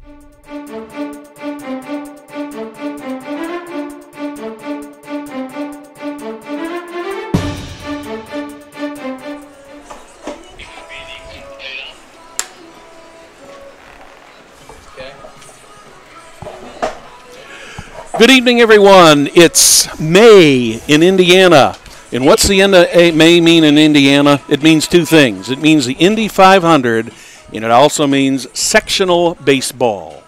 Good evening, everyone. It's May in Indiana. And what's the end of May mean in Indiana? It means two things. It means the Indy 500, and it also means sectional baseball.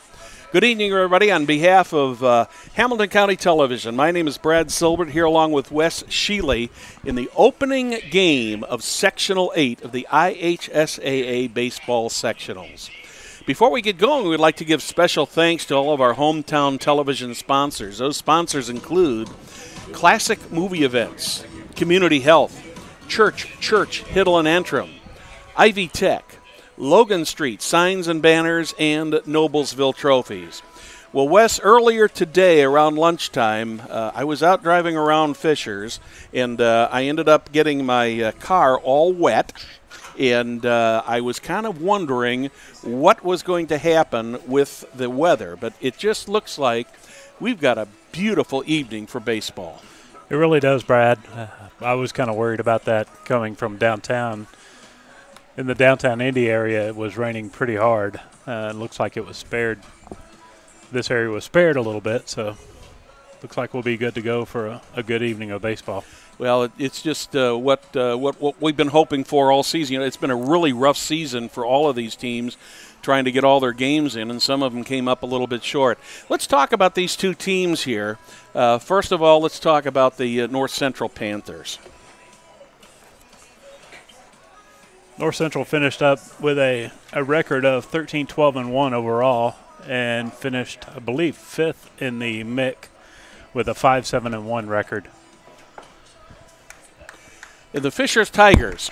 Good evening, everybody. On behalf of Hamilton County Television, my name is Brad Silbert, here along with Wes Sheely in the opening game of Sectional 8 of the IHSAA Baseball Sectionals. Before we get going, we'd like to give special thanks to all of our hometown television sponsors. Those sponsors include Classic Movie Events, Community Health, Church, Hiddle and Antrim, Ivy Tech, Logan Street, Signs and Banners, and Noblesville Trophies. Well, Wes, earlier today around lunchtime, I was out driving around Fisher's, and I ended up getting my car all wet. And I was kind of wondering what was going to happen with the weather. But it just looks like we've got a beautiful evening for baseball. It really does, Brad. I was kind of worried about that coming from downtown. In the downtown Indy area, it was raining pretty hard. It looks like it was spared. This area was spared a little bit, so looks like we'll be good to go for a good evening of baseball. Well, it's just what we've been hoping for all season. You know, it's been a really rough season for all of these teams trying to get all their games in, and some of them came up a little bit short. Let's talk about these two teams here. First of all, let's talk about the North Central Panthers. North Central finished up with a record of 13-12-1 overall and finished, I believe, 5th in the MIC with a 5-7-1 record. The Fishers Tigers.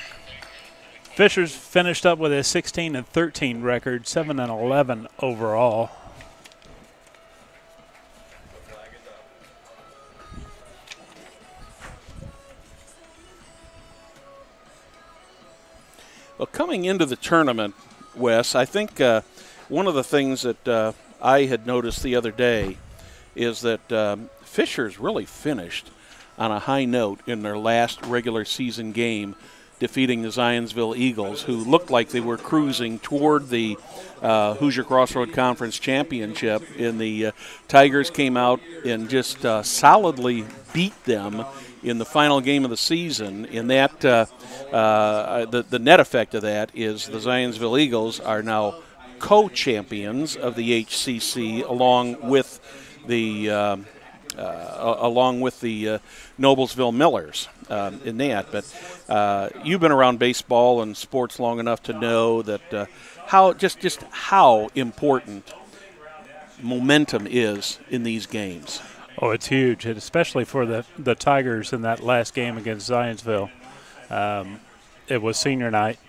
Fishers finished up with a 16-13 record, 7-11 overall. Well, coming into the tournament, Wes, I think one of the things that I had noticed the other day is that Fishers really finished on a high note in their last regular season game, defeating the Zionsville Eagles, who looked like they were cruising toward the Hoosier Crossroad Conference Championship. And the Tigers came out and just solidly beat them in the final game of the season. And that the net effect of that is the Zionsville Eagles are now co-champions of the HCC along with the Noblesville Millers in that. But you've been around baseball and sports long enough to know that how important momentum is in these games. Oh, it's huge, and especially for the Tigers in that last game against Zionsville. It was senior night,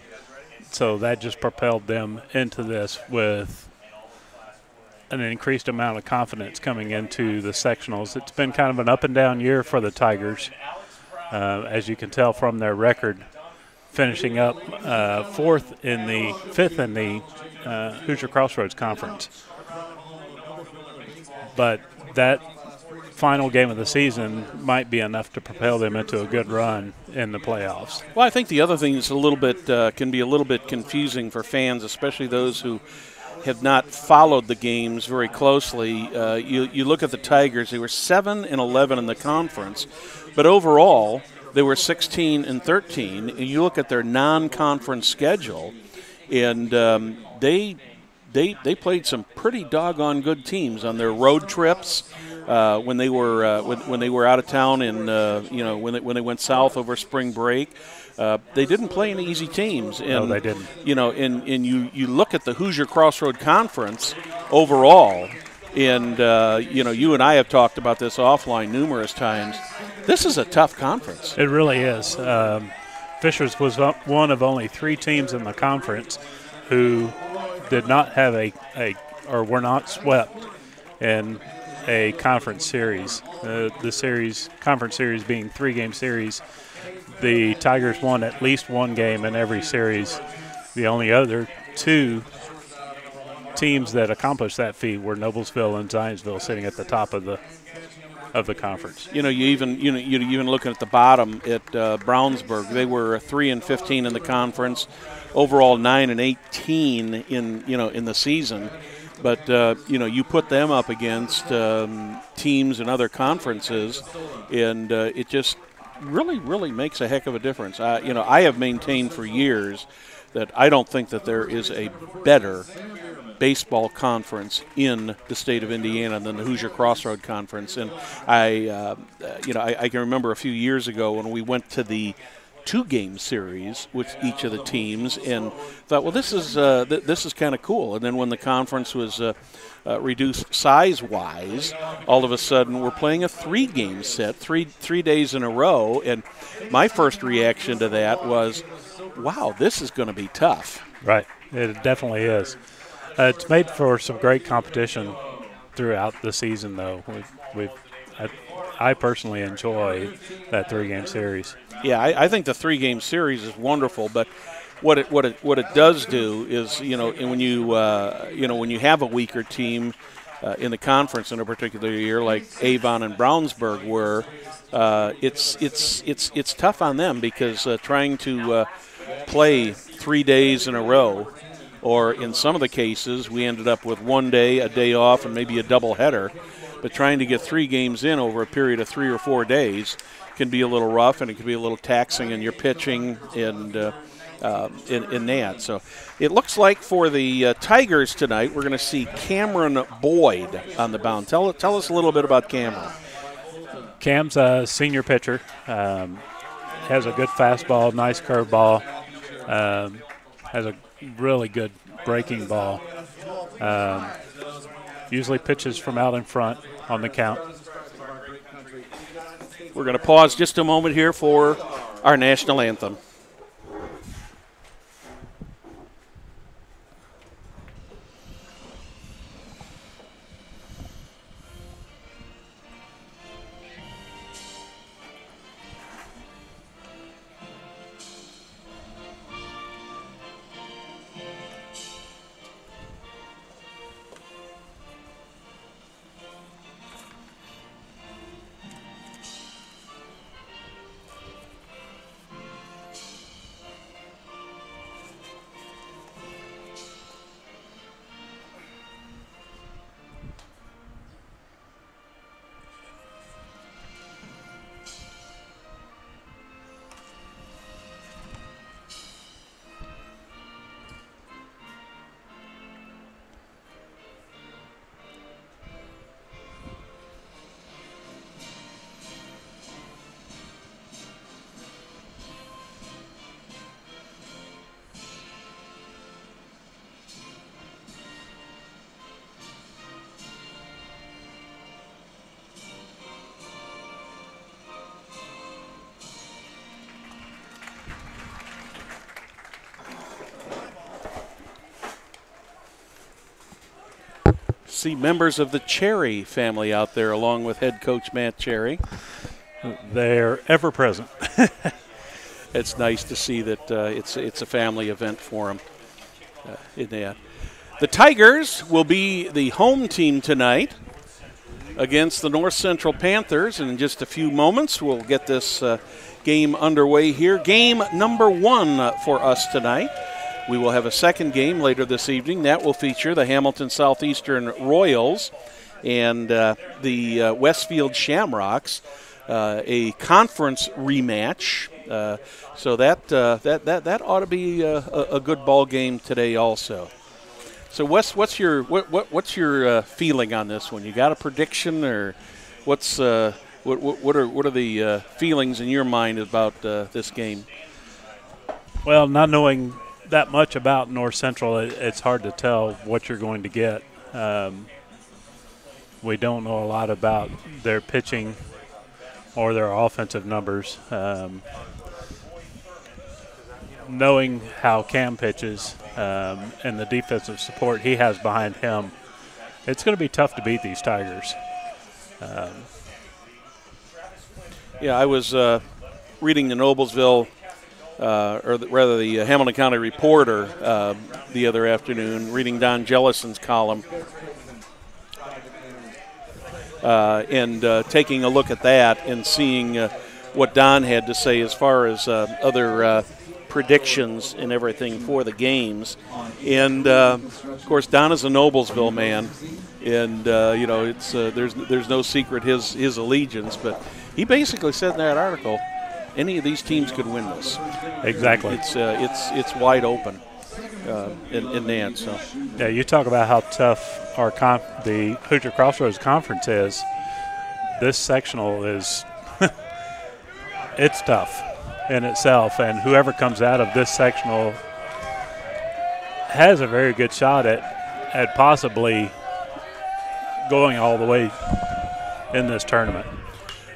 so that just propelled them into this with an increased amount of confidence coming into the sectionals. It's been kind of an up-and-down year for the Tigers, as you can tell from their record, finishing up 5th in the Hoosier Crossroads Conference. But that final game of the season might be enough to propel them into a good run in the playoffs. Well, I think the other thing is a little bit can be a little bit confusing for fans, especially those who have not followed the games very closely. You look at the Tigers; they were 7-11 in the conference, but overall they were 16-13. And you look at their non-conference schedule, and they played some pretty doggone good teams on their road trips. When they were out of town and when they went south over spring break, they didn't play any easy teams. And, no, they didn't. And you look at the Hoosier Crossroad Conference overall, and you and I have talked about this offline numerous times. This is a tough conference. It really is. Fishers was one of only 3 teams in the conference who did not have or were not swept in a conference series. The conference series being 3-game series. The Tigers won at least 1 game in every series. The only other 2 teams that accomplished that feat were Noblesville and Zionsville, sitting at the top of the conference. You even looking at the bottom at Brownsburg, they were 3-15 in the conference, overall 9-18 in the season. But you put them up against teams in other conferences, and it just really makes a heck of a difference. I have maintained for years that I don't think that there is a better baseball conference in the state of Indiana than the Hoosier Crossroad Conference. And I can remember a few years ago when we went to the 2-game series with each of the teams and thought, well, this is kind of cool. And then when the conference was reduced size-wise, all of a sudden we're playing a 3-game set, three days in a row. And my first reaction to that was, wow, this is going to be tough. Right. It definitely is. It's made for some great competition throughout the season, though. I personally enjoy that 3-game series. Yeah, I think the 3-game series is wonderful, but what it does do is, when you have a weaker team in the conference in a particular year, like Avon and Brownsburg were, it's tough on them because trying to play 3 days in a row, or in some of the cases we ended up with 1 day, a day off, and maybe a doubleheader. But trying to get 3 games in over a period of 3 or 4 days can be a little rough, and it can be a little taxing in your pitching and in that. So it looks like for the Tigers tonight, we're going to see Cameron Boyd on the mound. Tell us a little bit about Cameron. Cam's a senior pitcher. Has a good fastball, nice curveball. Has a really good breaking ball. Usually pitches from out in front on the count. We're going to pause just a moment here for our national anthem. See members of the Cherry family out there along with head coach Matt Cherry. They're ever present. It's nice to see that it's a family event for them. The Tigers will be the home team tonight against the North Central Panthers, and in just a few moments we'll get this game underway here. Game number 1 for us tonight. We will have a second game later this evening. That will feature the Hamilton Southeastern Royals and the Westfield Shamrocks, a conference rematch. So that ought to be a good ball game today also. So Wes, what's your feeling on this one? You got a prediction, or what are the feelings in your mind about this game? Well, not knowing that much about North Central, it's hard to tell what you're going to get. We don't know a lot about their pitching or their offensive numbers. Knowing how Cam pitches and the defensive support he has behind him, it's going to be tough to beat these Tigers. Yeah, I was reading the Noblesville rather the Hamilton County Reporter the other afternoon, reading Don Jellison's column. And taking a look at that and seeing what Don had to say as far as other predictions and everything for the games. And, of course, Don is a Noblesville man, and, you know, it's there's no secret his allegiance, but he basically said in that article, any of these teams could win this. Exactly. It's wide open in that. So yeah, you talk about how tough the Hoosier Crossroads Conference is. This sectional is it's tough in itself, and whoever comes out of this sectional has a very good shot at possibly going all the way in this tournament.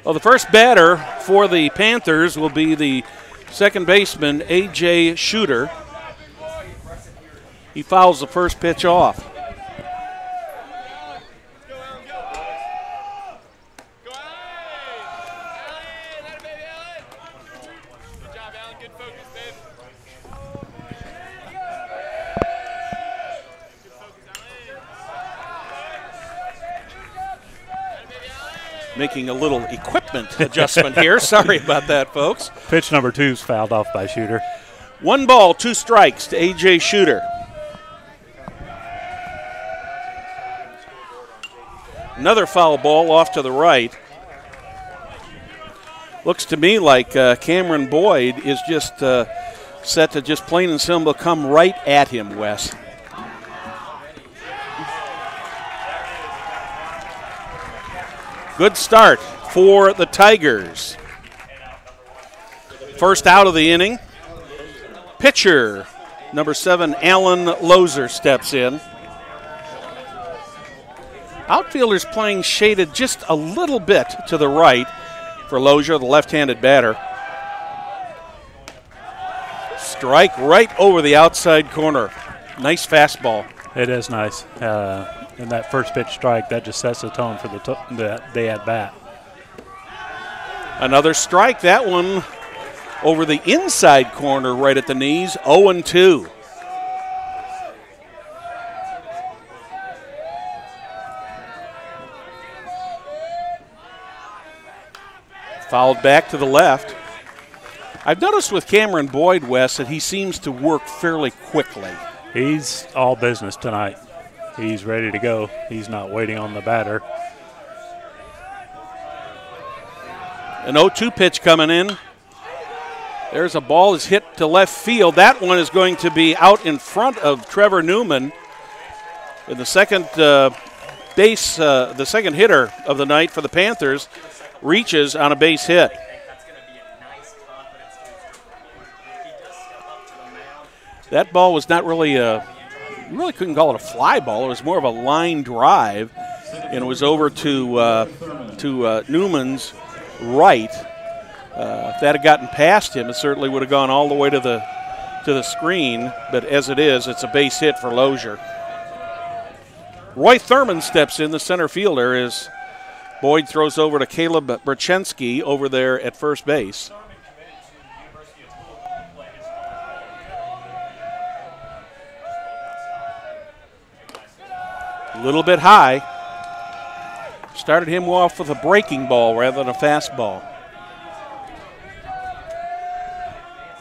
Well, the first batter for the Panthers will be the second baseman, A.J. Shooter. He fouls the first pitch off. Making a little equipment adjustment here. Sorry about that, folks. Pitch number 2 is fouled off by Shooter. 1 ball, 2 strikes to A.J. Shooter. Another foul ball off to the right. Looks to me like Cameron Boyd is just set to just plain and simple come right at him, Wes. Good start for the Tigers. First out of the inning. Pitcher, number 7, Alan Lozer, steps in. Outfielders playing shaded just a little bit to the right for Lozer, the left-handed batter. Strike right over the outside corner. Nice fastball. It is nice. And that first pitch strike, that just sets the tone for the at-bat. Another strike. That one over the inside corner right at the knees, 0-2. Fouled back to the left. I've noticed with Cameron Boyd, Wes, that he seems to work fairly quickly. He's all business tonight. He's ready to go. He's not waiting on the batter. An 0-2 pitch coming in. There's a ball is hit to left field. That one is going to be out in front of Trevor Newman. And the second the second hitter of the night for the Panthers reaches on a base hit. That ball was not really you really couldn't call it a fly ball. It was more of a line drive, and it was over to Newman's right. If that had gotten past him, it certainly would have gone all the way to the screen. But as it is, it's a base hit for Lozier. Roy Thurman steps in, the center fielder, as Boyd throws over to Caleb Brachensky over there at first base. A little bit high. Started him off with a breaking ball rather than a fastball.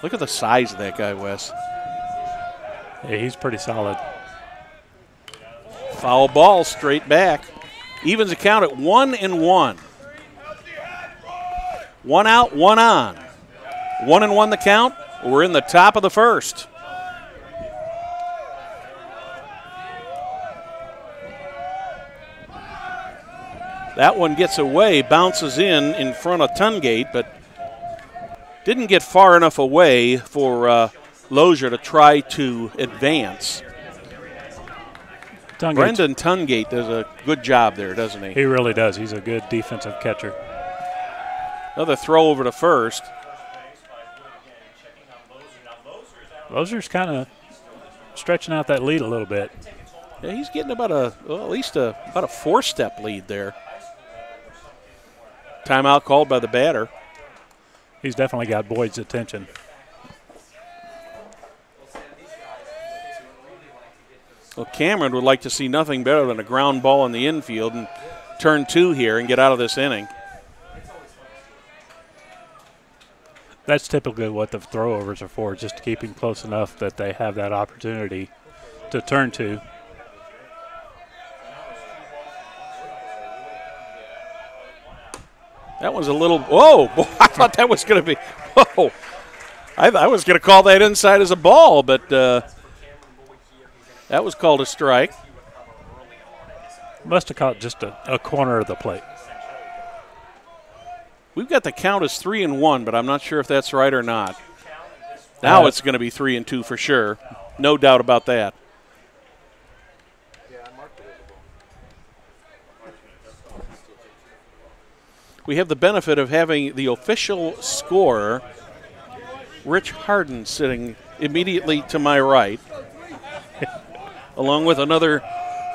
Look at the size of that guy, Wes. Yeah, he's pretty solid. Foul ball straight back. Evens the count at 1-1. 1 out, 1 on. 1-1 the count. We're in the top of the first. That one gets away, bounces in front of Tungate, but didn't get far enough away for Lozier to try to advance. Brendan Tungate does a good job there, doesn't he? He really does. He's a good defensive catcher. Another throw over to first. Lozier's kind of stretching out that lead a little bit. Yeah, he's getting about at least about a 4-step lead there. Timeout called by the batter. He's definitely got Boyd's attention. Well, Cameron would like to see nothing better than a ground ball in the infield and turn 2 here and get out of this inning. That's typically what the throwovers are for, just to keep him close enough that they have that opportunity to turn 2. That was a little, whoa, boy, I thought that was going to be, whoa. I was going to call that inside as a ball, but that was called a strike. Must have caught just a corner of the plate. We've got the count as 3-1, but I'm not sure if that's right or not. Now it's going to be 3-2 for sure. No doubt about that. We have the benefit of having the official scorer, Rich Harden, sitting immediately to my right, along with another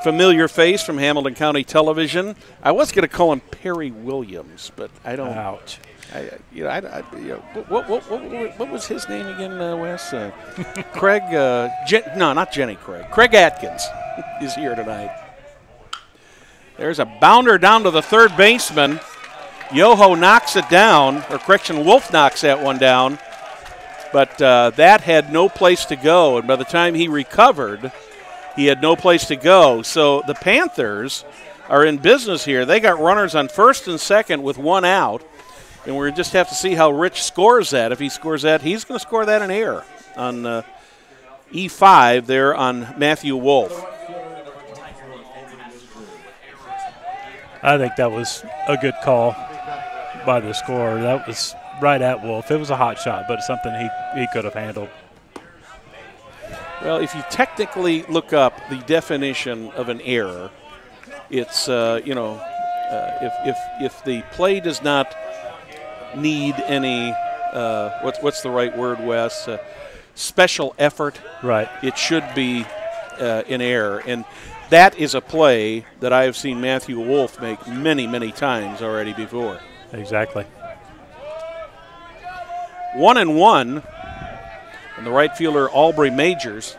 familiar face from Hamilton County Television. I was going to call him Perry Williams, but I don't. Ouch. What was his name again, Wes? Craig, no, not Jenny Craig. Craig Atkins is here tonight. There's a bounder down to the third baseman. Yoho knocks it down, or correction, Wolf knocks that one down. But that had no place to go, and by the time he recovered, he had no place to go. So the Panthers are in business here. They got runners on first and second with 1 out, and we just have to see how Rich scores that. If he scores that, he's going to score that in air on E5 there on Matthew Wolf. I think that was a good call by the scorer. That was right at Wolf. It was a hot shot, but it's something he could have handled. Well, if you technically look up the definition of an error, it's if the play does not need any what's the right word, Wes? Special effort. Right. It should be an error, and that is a play that I have seen Matthew Wolf make many, many times already before. Exactly. 1-1, and the right fielder Aubrey Majors.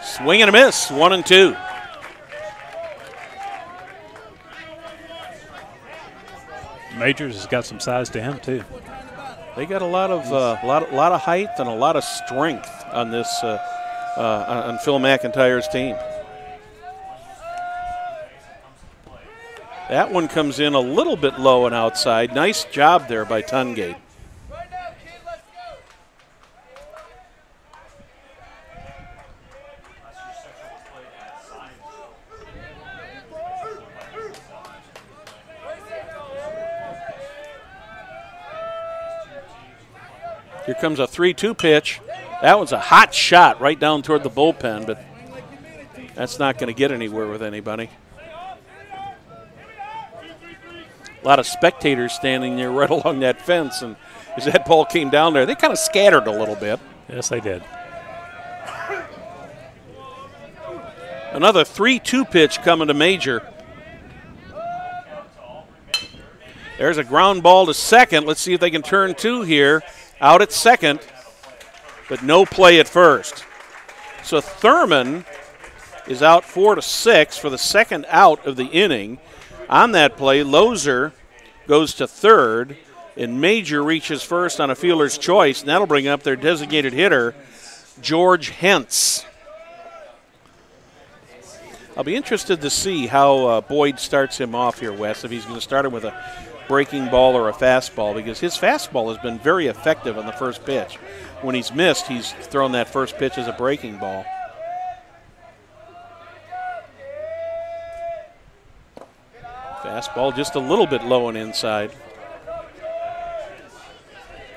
Swing and a miss, 1-2. Majors has got some size to him too. They got a lot of height and a lot of strength on this on Phil McIntyre's team. That one comes in a little bit low and outside. Nice job there by Tungate. Here comes a 3-2 pitch. That was a hot shot right down toward the bullpen, but that's not going to get anywhere with anybody. A lot of spectators standing there right along that fence, and as that ball came down there, they kind of scattered a little bit. Yes, they did. Another 3-2 pitch coming to Major. There's a ground ball to second. Let's see if they can turn 2 here. Out at second, but no play at first. So Thurman is out 4-6 for the second out of the inning. On that play, Lozer goes to third, and Major reaches first on a fielder's choice, and that'll bring up their designated hitter, George Hentz. I'll be interested to see how Boyd starts him off here, Wes, if he's going to start him with a breaking ball or a fastball, because his fastball has been very effective on the first pitch. When he's missed, he's thrown that first pitch as a breaking ball. Fastball just a little bit low and inside.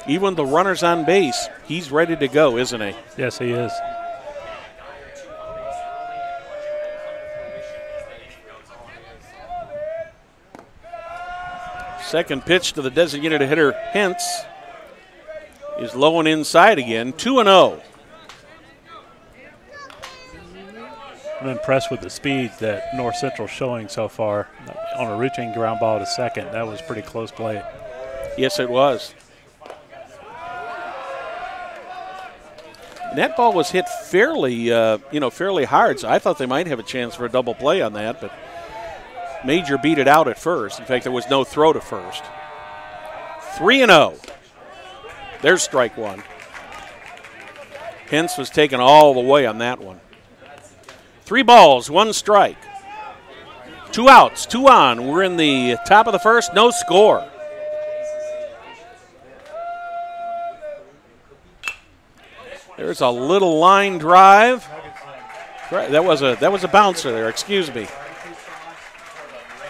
Even the runner's on base, he's ready to go, isn't he? Yes, he is. Second pitch to the designated hitter, Hentz, is low and inside again, 2-0. I'm impressed with the speed that North Central's showing so far on a routine ground ball to second. That was pretty close play. Yes, it was. And that ball was hit fairly, fairly hard, so I thought they might have a chance for a double play on that, but Major beat it out at first. In fact, there was no throw to first. 3-0. There's strike one. Hence was taken all the way on that one. 3 balls, 1 strike. 2 outs, 2 on. We're in the top of the first, no score. There's a little line drive. That was a bouncer there, excuse me.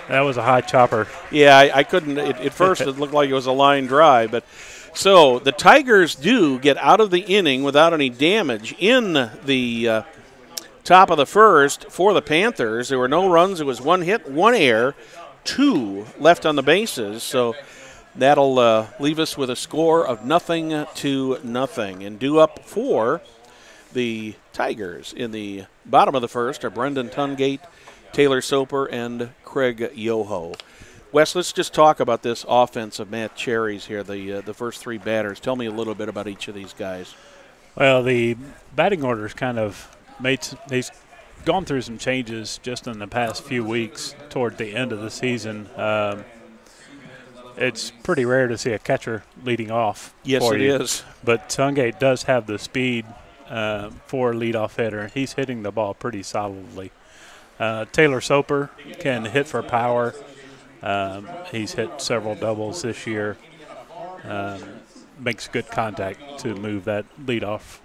That was a high chopper. Yeah, I couldn't. At first, it looked like it was a line drive. But so the Tigers do get out of the inning without any damage in the top of the first for the Panthers. There were no runs. It was 1 hit, 1 error, 2 left on the bases. So that'll leave us with a score of 0-0. And due up for the Tigers in the bottom of the first are Brendan Tungate, Taylor Soper, and Craig Yoho. Wes, let's just talk about this offense of Matt Cherry's here, the first 3 batters. Tell me a little bit about each of these guys. Well, the batting order's kind of he's gone through some changes just in the past few weeks toward the end of the season. It's pretty rare to see a catcher leading off. Yes, it is. But Tungate does have the speed for a leadoff hitter. He's hitting the ball pretty solidly. Taylor Soper can hit for power. He's hit several doubles this year. Makes good contact to move that leadoff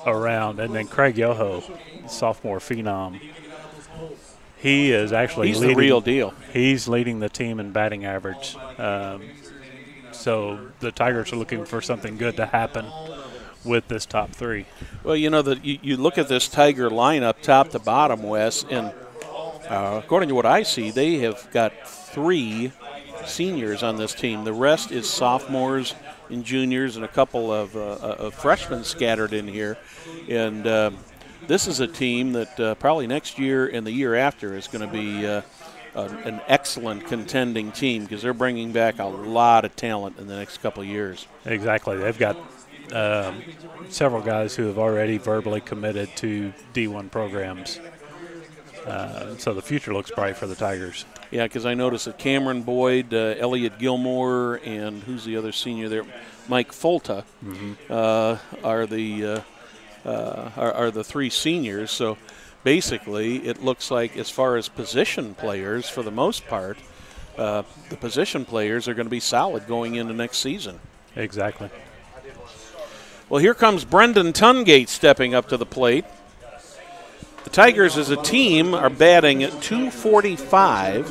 around. And then Craig Yoho, sophomore phenom. He is actually he's the real deal. He's leading the team in batting average. So the Tigers are looking for something good to happen with this top 3. Well, you look at this Tiger lineup top to bottom, Wes, and according to what I see, they have got 3 seniors on this team. The rest is sophomores and juniors and a couple of freshmen scattered in here. And this is a team that probably next year and the year after is going to be an excellent contending team because they're bringing back a lot of talent in the next couple of years. Exactly. They've got several guys who have already verbally committed to D1 programs. So the future looks bright for the Tigers. Yeah, because I noticed that Cameron Boyd, Elliot Gilmore, and who's the other senior there, Mike Folta, are the 3 seniors. So basically, it looks like as far as position players, for the most part, the position players are going to be solid going into next season. Exactly. Well, here comes Brendan Tungate stepping up to the plate. The Tigers as a team are batting at .245.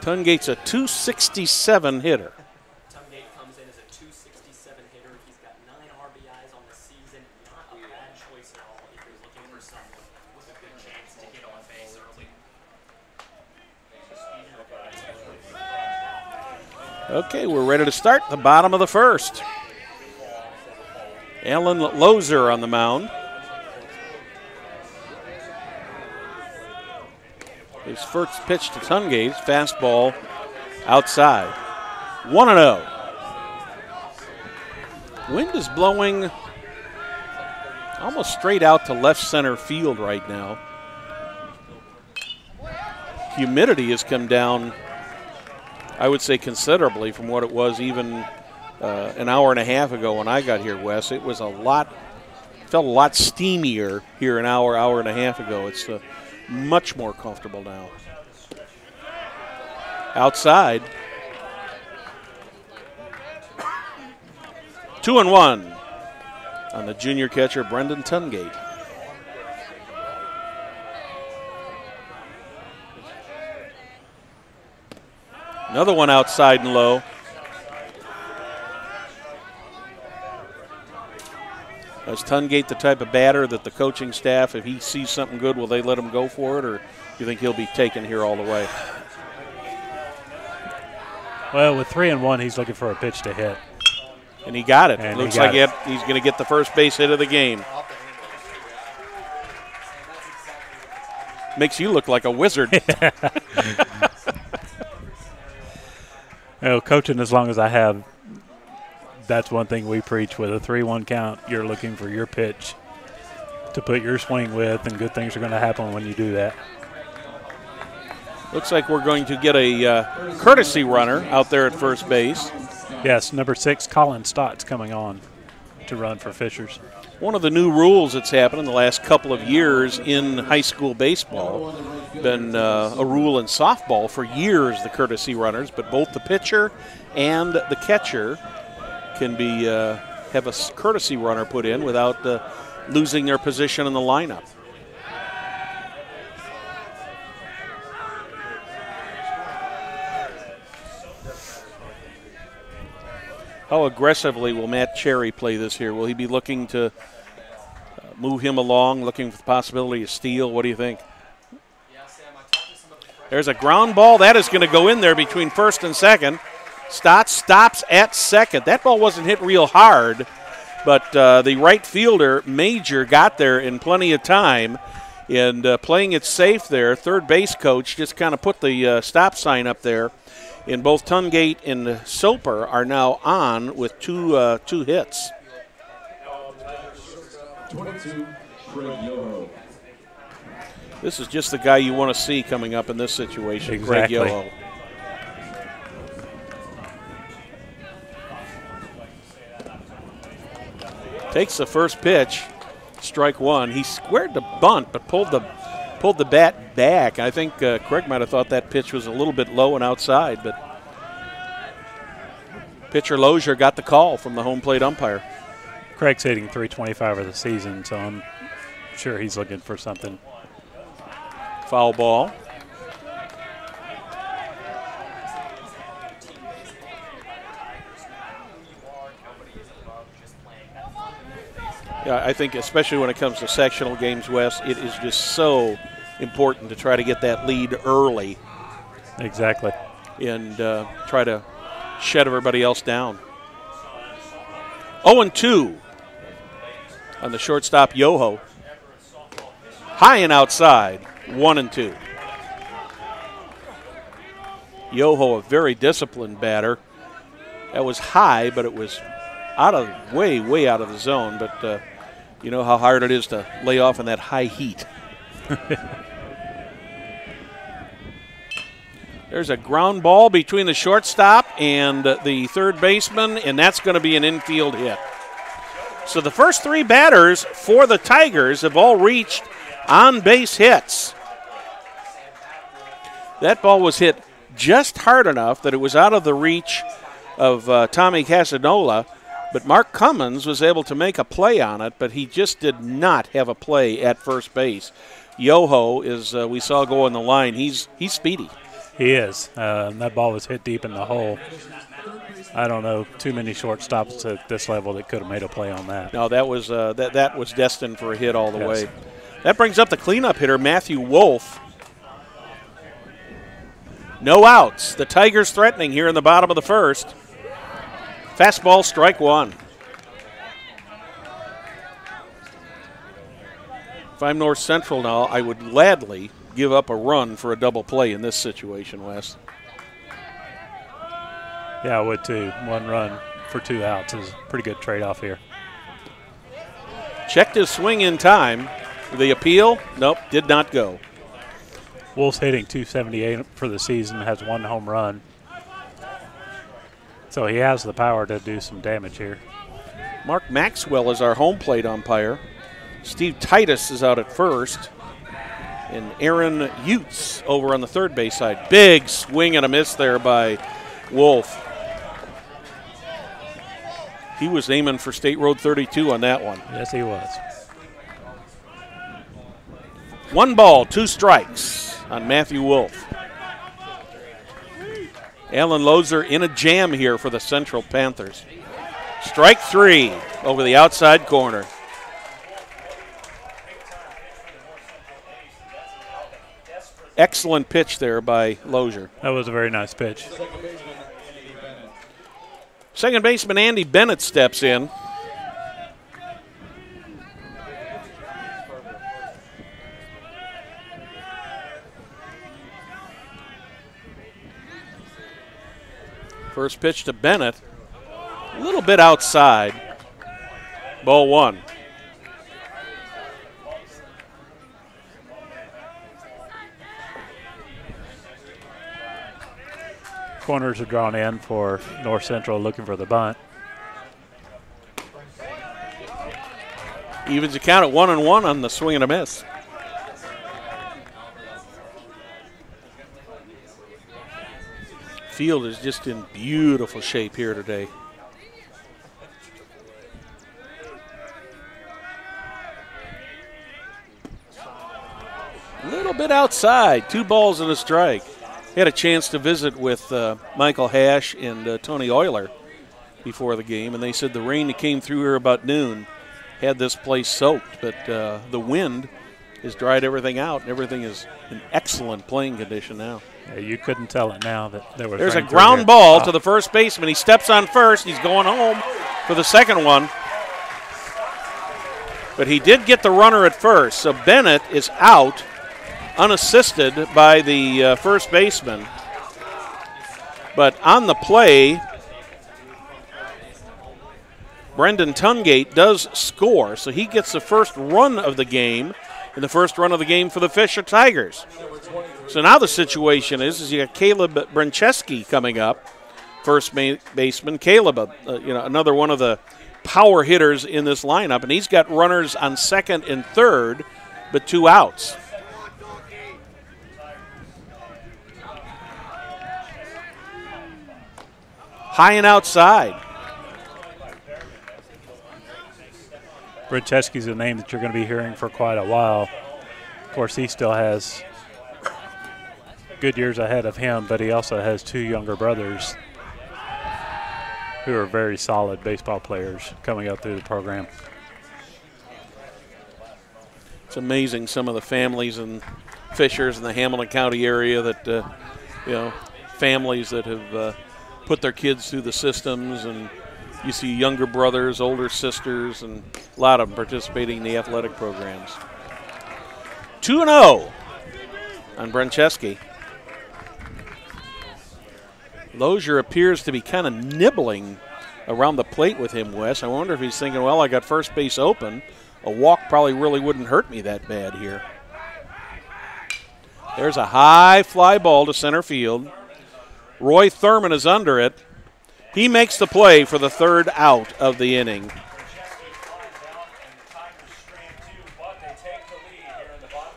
Tungate's a .267 hitter. Okay, we're ready to start the bottom of the first. Alan Lozer on the mound. His first pitch to Tungate, fastball outside. 1-0. Wind is blowing almost straight out to left center field right now. Humidity has come down, I would say, considerably from what it was even an hour and a half ago when I got here, Wes. It was felt a lot steamier here an hour and a half ago. It's much more comfortable now. Outside. 2-1 on the junior catcher, Brendan Tungate. Another one outside and low. Is Tungate the type of batter that the coaching staff, if he sees something good, will they let him go for it, or do you think he'll be taken here all the way? Well, with 3-1, he's looking for a pitch to hit. And he got it. And Looks like he's going to get the first base hit of the game. Makes you look like a wizard. Coaching as long as I have, that's one thing we preach. With a 3-1 count, you're looking for your pitch to put your swing with, and good things are going to happen when you do that. Looks like we're going to get a courtesy runner out there at first base. Yes, number 6, Colin Stott's coming on to run for Fishers. One of the new rules that's happened in the last couple of years in high school baseball, been a rule in softball for years, the courtesy runners, but both the pitcher and the catcher can be have a courtesy runner put in without losing their position in the lineup. How aggressively will Matt Cherry play this here? Will he be looking to move him along, looking for the possibility of steal? What do you think? There's a ground ball. That is going to go in there between first and second. Stott stops at second. That ball wasn't hit real hard, but the right fielder, Major, got there in plenty of time. And playing it safe there, third base coach just kind of put the stop sign up there. And both Tungate and Soper are now on with two hits. 22, Craig Yoho. This is just the guy you want to see coming up in this situation, exactly. Craig Yoho. Takes the first pitch, strike one. He squared the bunt, but pulled the bat back. I think Craig might have thought that pitch was a little bit low and outside, but pitcher Lozier got the call from the home plate umpire. Craig's hitting .325 of the season, so I'm sure he's looking for something. Foul ball. Yeah, I think especially when it comes to sectional games, Wes, it is just so important to try to get that lead early. Exactly. And try to shut everybody else down. 0-2 on the shortstop, Yoho. High and outside, 1-2. Yoho, a very disciplined batter. That was high, but it was way out of the zone. But you know how hard it is to lay off in that high heat. There's a ground ball between the shortstop and the third baseman, and that's going to be an infield hit. So the first three batters for the Tigers have all reached on-base hits. That ball was hit just hard enough that it was out of the reach of Tommy Casanola, but Mark Cummins was able to make a play on it, but he just did not have a play at first base. Yoho is, we saw go on the line, he's speedy. He is. That ball was hit deep in the hole. I don't know too many shortstops at this level that could have made a play on that. No, that was that was destined for a hit all the way. That brings up the cleanup hitter, Matthew Wolf. No outs. The Tigers threatening here in the bottom of the first. Fastball, strike one. If I'm North Central now, I would gladly give up a run for a double play in this situation, Wes. Yeah, I would too. One run for 2 outs is a pretty good trade-off here. Checked his swing in time. The appeal, nope, did not go. Wolf's hitting .278 for the season, has 1 home run. So he has the power to do some damage here. Mark Maxwell is our home plate umpire. Steve Titus is out at first. And Aaron Utes over on the third base side. Big swing and a miss there by Wolf. He was aiming for State Road 32 on that one. Yes, he was. 1 ball, 2 strikes on Matthew Wolf. Alan Lozier in a jam here for the Central Panthers. Strike 3 over the outside corner. Excellent pitch there by Lozier. That was a very nice pitch. Second baseman Andy Bennett steps in. First pitch to Bennett, a little bit outside. Ball one. Corners are drawn in for North Central, looking for the bunt. Evens the count at 1-1 on the swing and a miss. Field is just in beautiful shape here today. A little bit outside, 2 balls and a strike. Had a chance to visit with Michael Hash and Tony Euler before the game, and they said the rain that came through here about noon had this place soaked, but the wind has dried everything out, and everything is in excellent playing condition now. Yeah, you couldn't tell it now that there was. There's a ground ball to the first baseman. He steps on first. He's going home for the second one. But he did get the runner at first, so Bennett is out, unassisted by the first baseman. But on the play, Brendan Tungate does score, so he gets the first run of the game, and the first run of the game for the Fisher Tigers. So now the situation is you got Caleb Brancheski coming up, first baseman. Caleb, another one of the power hitters in this lineup, and he's got runners on second and third, but 2 outs. High and outside. Brancheski's a name that you're going to be hearing for quite a while. Of course, he still has good years ahead of him, but he also has 2 younger brothers who are very solid baseball players coming up through the program. It's amazing some of the families and Fishers in the Hamilton County area that, families that have put their kids through the systems, and you see younger brothers, older sisters, and a lot of them participating in the athletic programs. 2-0 on Brancheski. Lozier appears to be kind of nibbling around the plate with him, Wes. I wonder if he's thinking, well, I got first base open. A walk probably really wouldn't hurt me that bad here. There's a high fly ball to center field. Roy Thurman is under it. He makes the play for the 3rd out of the inning.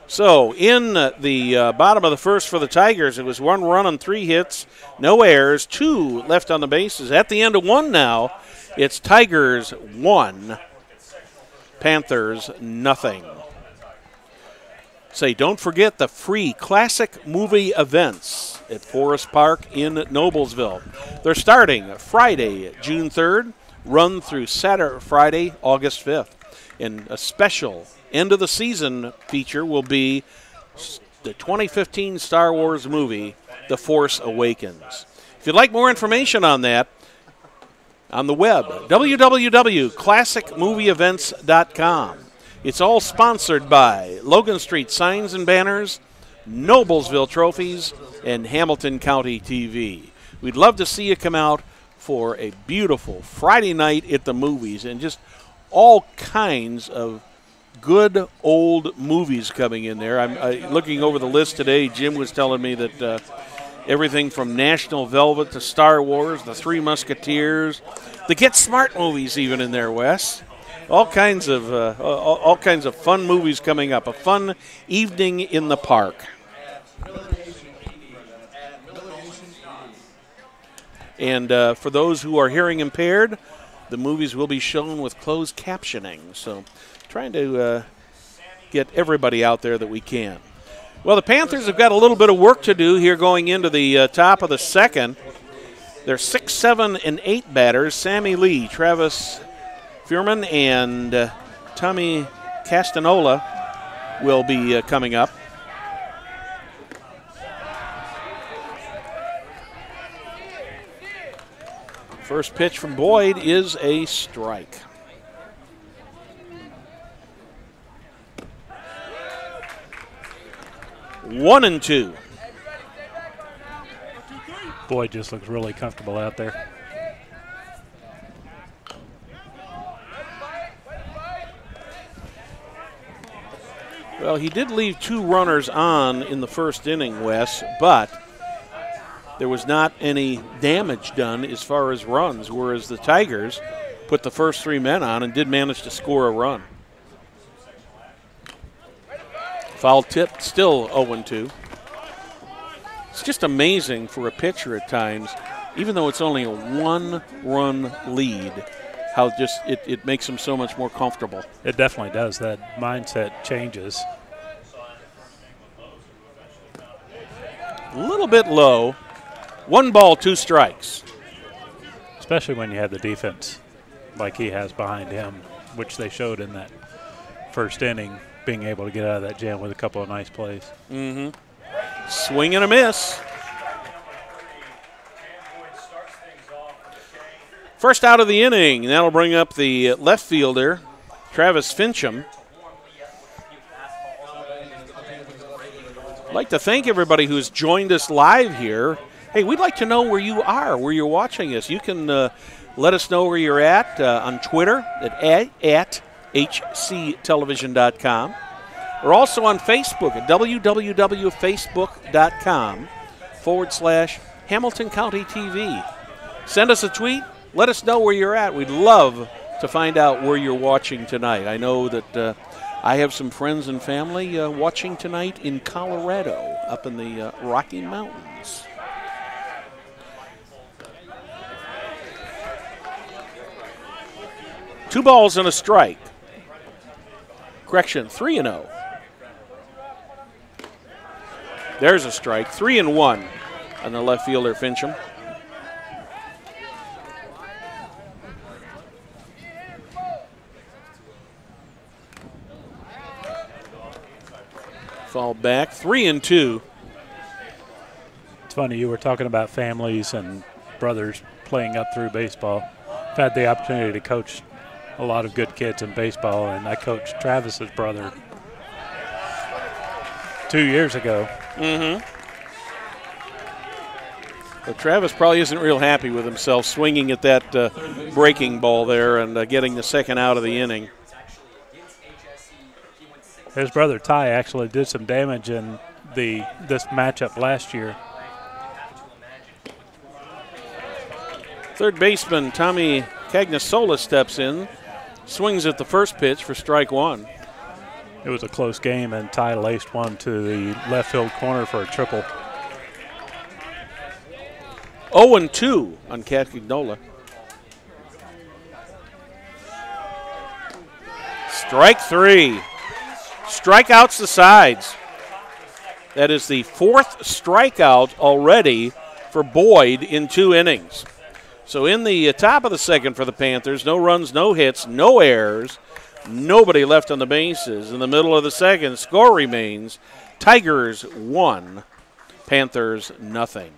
So in the bottom of the first for the Tigers, it was 1 run on 3 hits, no errors, 2 left on the bases. At the end of 1 now, it's Tigers 1, Panthers nothing. Say, don't forget the free classic movie events at Forest Park in Noblesville. They're starting Friday, June 3rd, run through Friday, August 5th. And a special end-of-the-season feature will be the 2015 Star Wars movie, The Force Awakens. If you'd like more information on that, on the web, www.classicmovieevents.com. It's all sponsored by Logan Street Signs and Banners, Noblesville Trophies, and Hamilton County TV. We'd love to see you come out for a beautiful Friday night at the movies, and just all kinds of good old movies coming in there. I'm looking over the list today. Jim was telling me that everything from National Velvet to Star Wars, the Three Musketeers, the Get Smart movies even in there, Wes. All kinds of fun movies coming up. A fun evening in the park. And for those who are hearing impaired, the movies will be shown with closed captioning. So trying to get everybody out there that we can. Well, the Panthers have got a little bit of work to do here going into the top of the second. They're 6, 7, and 8 batters. Sammy Lee, Travis Furman, and Tommy Castanola will be coming up. First pitch from Boyd is a strike. One and two. Boyd just looks really comfortable out there. Well, he did leave 2 runners on in the first inning, Wes, but there was not any damage done as far as runs, whereas the Tigers put the first 3 men on and did manage to score a run. Foul tip, still 0-2. It's just amazing for a pitcher at times, even though it's only a 1-run lead, how just it makes him so much more comfortable. It definitely does. That mindset changes. A little bit low. 1 ball, 2 strikes. Especially when you have the defense like he has behind him, which they showed in that first inning, being able to get out of that jam with a couple of nice plays. Mm-hmm. Swing and a miss. First out of the inning, and that'll bring up the left fielder, Travis Fincham. I'd like to thank everybody who's joined us live here. Hey, we'd like to know where you are, where you're watching us. You can let us know where you're at on Twitter at hctelevision.com. We're also on Facebook at www.facebook.com/Hamilton County TV. Send us a tweet. Let us know where you're at. We'd love to find out where you're watching tonight. I know that I have some friends and family watching tonight in Colorado, up in the Rocky Mountains. Two balls and a strike. Correction, 3-0. There's a strike, 3-1 on the left fielder, Fincham. Fall back, 3-2. It's funny, you were talking about families and brothers playing up through baseball. I've had the opportunity to coach a lot of good kids in baseball, and I coached Travis's brother 2 years ago. Mm-hmm. But Travis probably isn't real happy with himself swinging at that breaking ball there and getting the second out of the inning. His brother Ty actually did some damage in this matchup last year. Third baseman Tommy Cagnasola steps in, swings at the first pitch for strike 1. It was a close game, and Ty laced one to the left field corner for a triple. 0-2 on Cagnasola. Strike 3. Strikeouts the sides. That is the 4th strikeout already for Boyd in 2 innings. So in the top of the second for the Panthers, no runs, no hits, no errors, nobody left on the bases. In the middle of the second, score remains Tigers 1, Panthers nothing.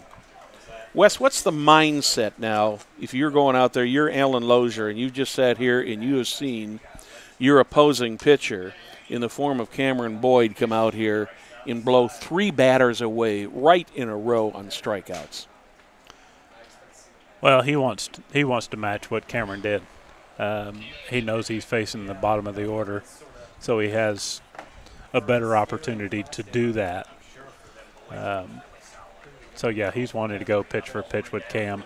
Wes, what's the mindset now if you're going out there, you're Alan Lozier, and you've just sat here and you have seen your opposing pitcher in the form of Cameron Boyd come out here and blow 3 batters away right in a row on strikeouts? Well, he wants to match what Cameron did. He knows he's facing the bottom of the order, so he has a better opportunity to do that. So, yeah, he's wanting to go pitch for pitch with Cam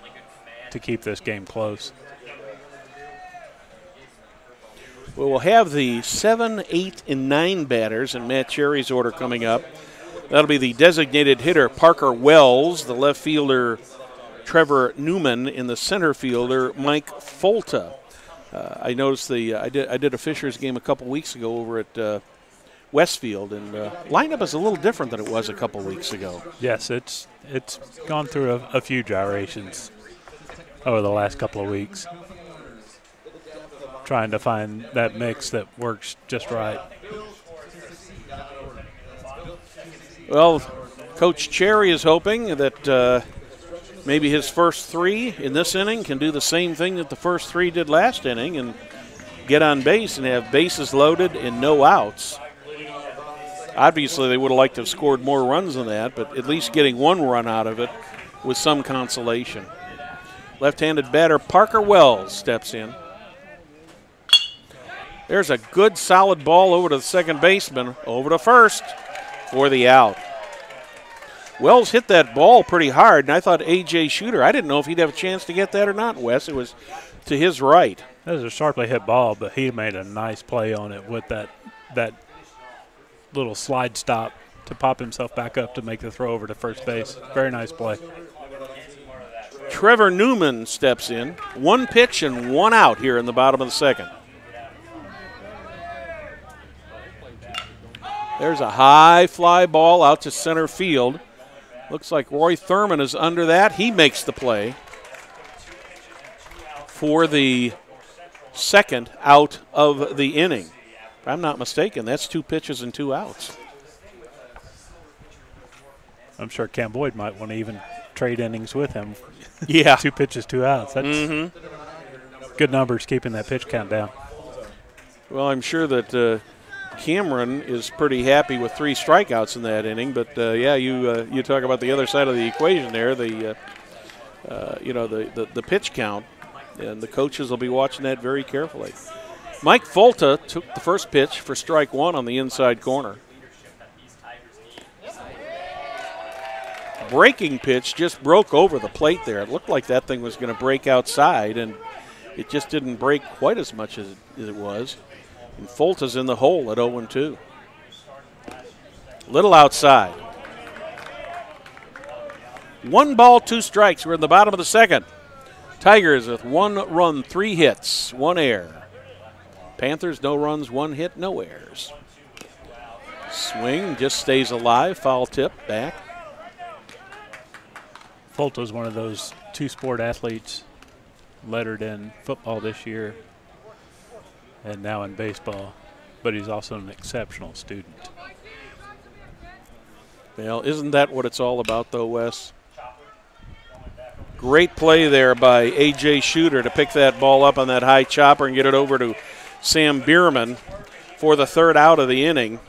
to keep this game close. We'll have the 7, 8, and 9 batters in Matt Cherry's order coming up. That'll be the designated hitter Parker Wells, the left fielder Trevor Newman, and the center fielder Mike Folta. I noticed I did a Fishers game a couple weeks ago over at Westfield, and lineup is a little different than it was a couple weeks ago. Yes, it's gone through a few gyrations over the last couple of weeks, trying to find that mix that works just right. Well, Coach Cherry is hoping that maybe his first 3 in this inning can do the same thing that the first 3 did last inning and get on base and have bases loaded and no outs. Obviously, they would have liked to have scored more runs than that, but at least getting 1 run out of it was some consolation. Left-handed batter Parker Wells steps in. There's a good solid ball over to the second baseman, over to first for the out. Wells hit that ball pretty hard, and I thought A.J. Shooter, I didn't know if he'd have a chance to get that or not, Wes. It was to his right. That was a sharply hit ball, but he made a nice play on it with that little slide stop to pop himself back up to make the throw over to first base. Very nice play. Trevor Newman steps in. 1 pitch and 1 out here in the bottom of the second. There's a high fly ball out to center field. Looks like Roy Thurman is under that. He makes the play for the second out of the inning. If I'm not mistaken, that's 2 pitches and 2 outs. I'm sure Cam Boyd might want to even trade innings with him. Yeah. 2 pitches, 2 outs. That's good numbers keeping that pitch count down. Well, I'm sure that Cameron is pretty happy with 3 strikeouts in that inning, but yeah, you talk about the other side of the equation there, the pitch count, and the coaches will be watching that very carefully. Mike Folta took the first pitch for strike 1 on the inside corner. Breaking pitch just broke over the plate there. It looked like that thing was going to break outside, and it just didn't break quite as much as it was. And Folta's in the hole at 0-2. Little outside. 1 ball, 2 strikes. We're in the bottom of the second. Tigers with 1 run, 3 hits, 1 error. Panthers, no runs, 1 hit, no errors. Swing just stays alive. Foul tip back. Folta's one of those 2-sport athletes lettered in football this year and now in baseball, but he's also an exceptional student. Well, isn't that what it's all about, though, Wes? Great play there by A.J. Shooter to pick that ball up on that high chopper and get it over to Sam Bierman for the 3rd out of the inning.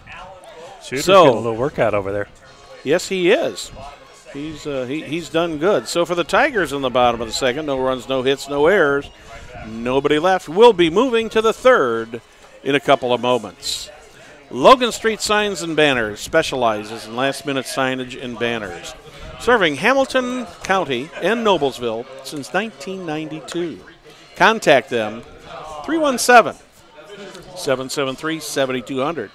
Shooter's getting a little workout over there. Yes, he is. He's done good. So for the Tigers in the bottom of the second, no runs, no hits, no errors, nobody left. We'll be moving to the 3rd in a couple of moments. Logan Street Signs and Banners specializes in last-minute signage and banners, serving Hamilton County and Noblesville since 1992. Contact them, 317-773-7200,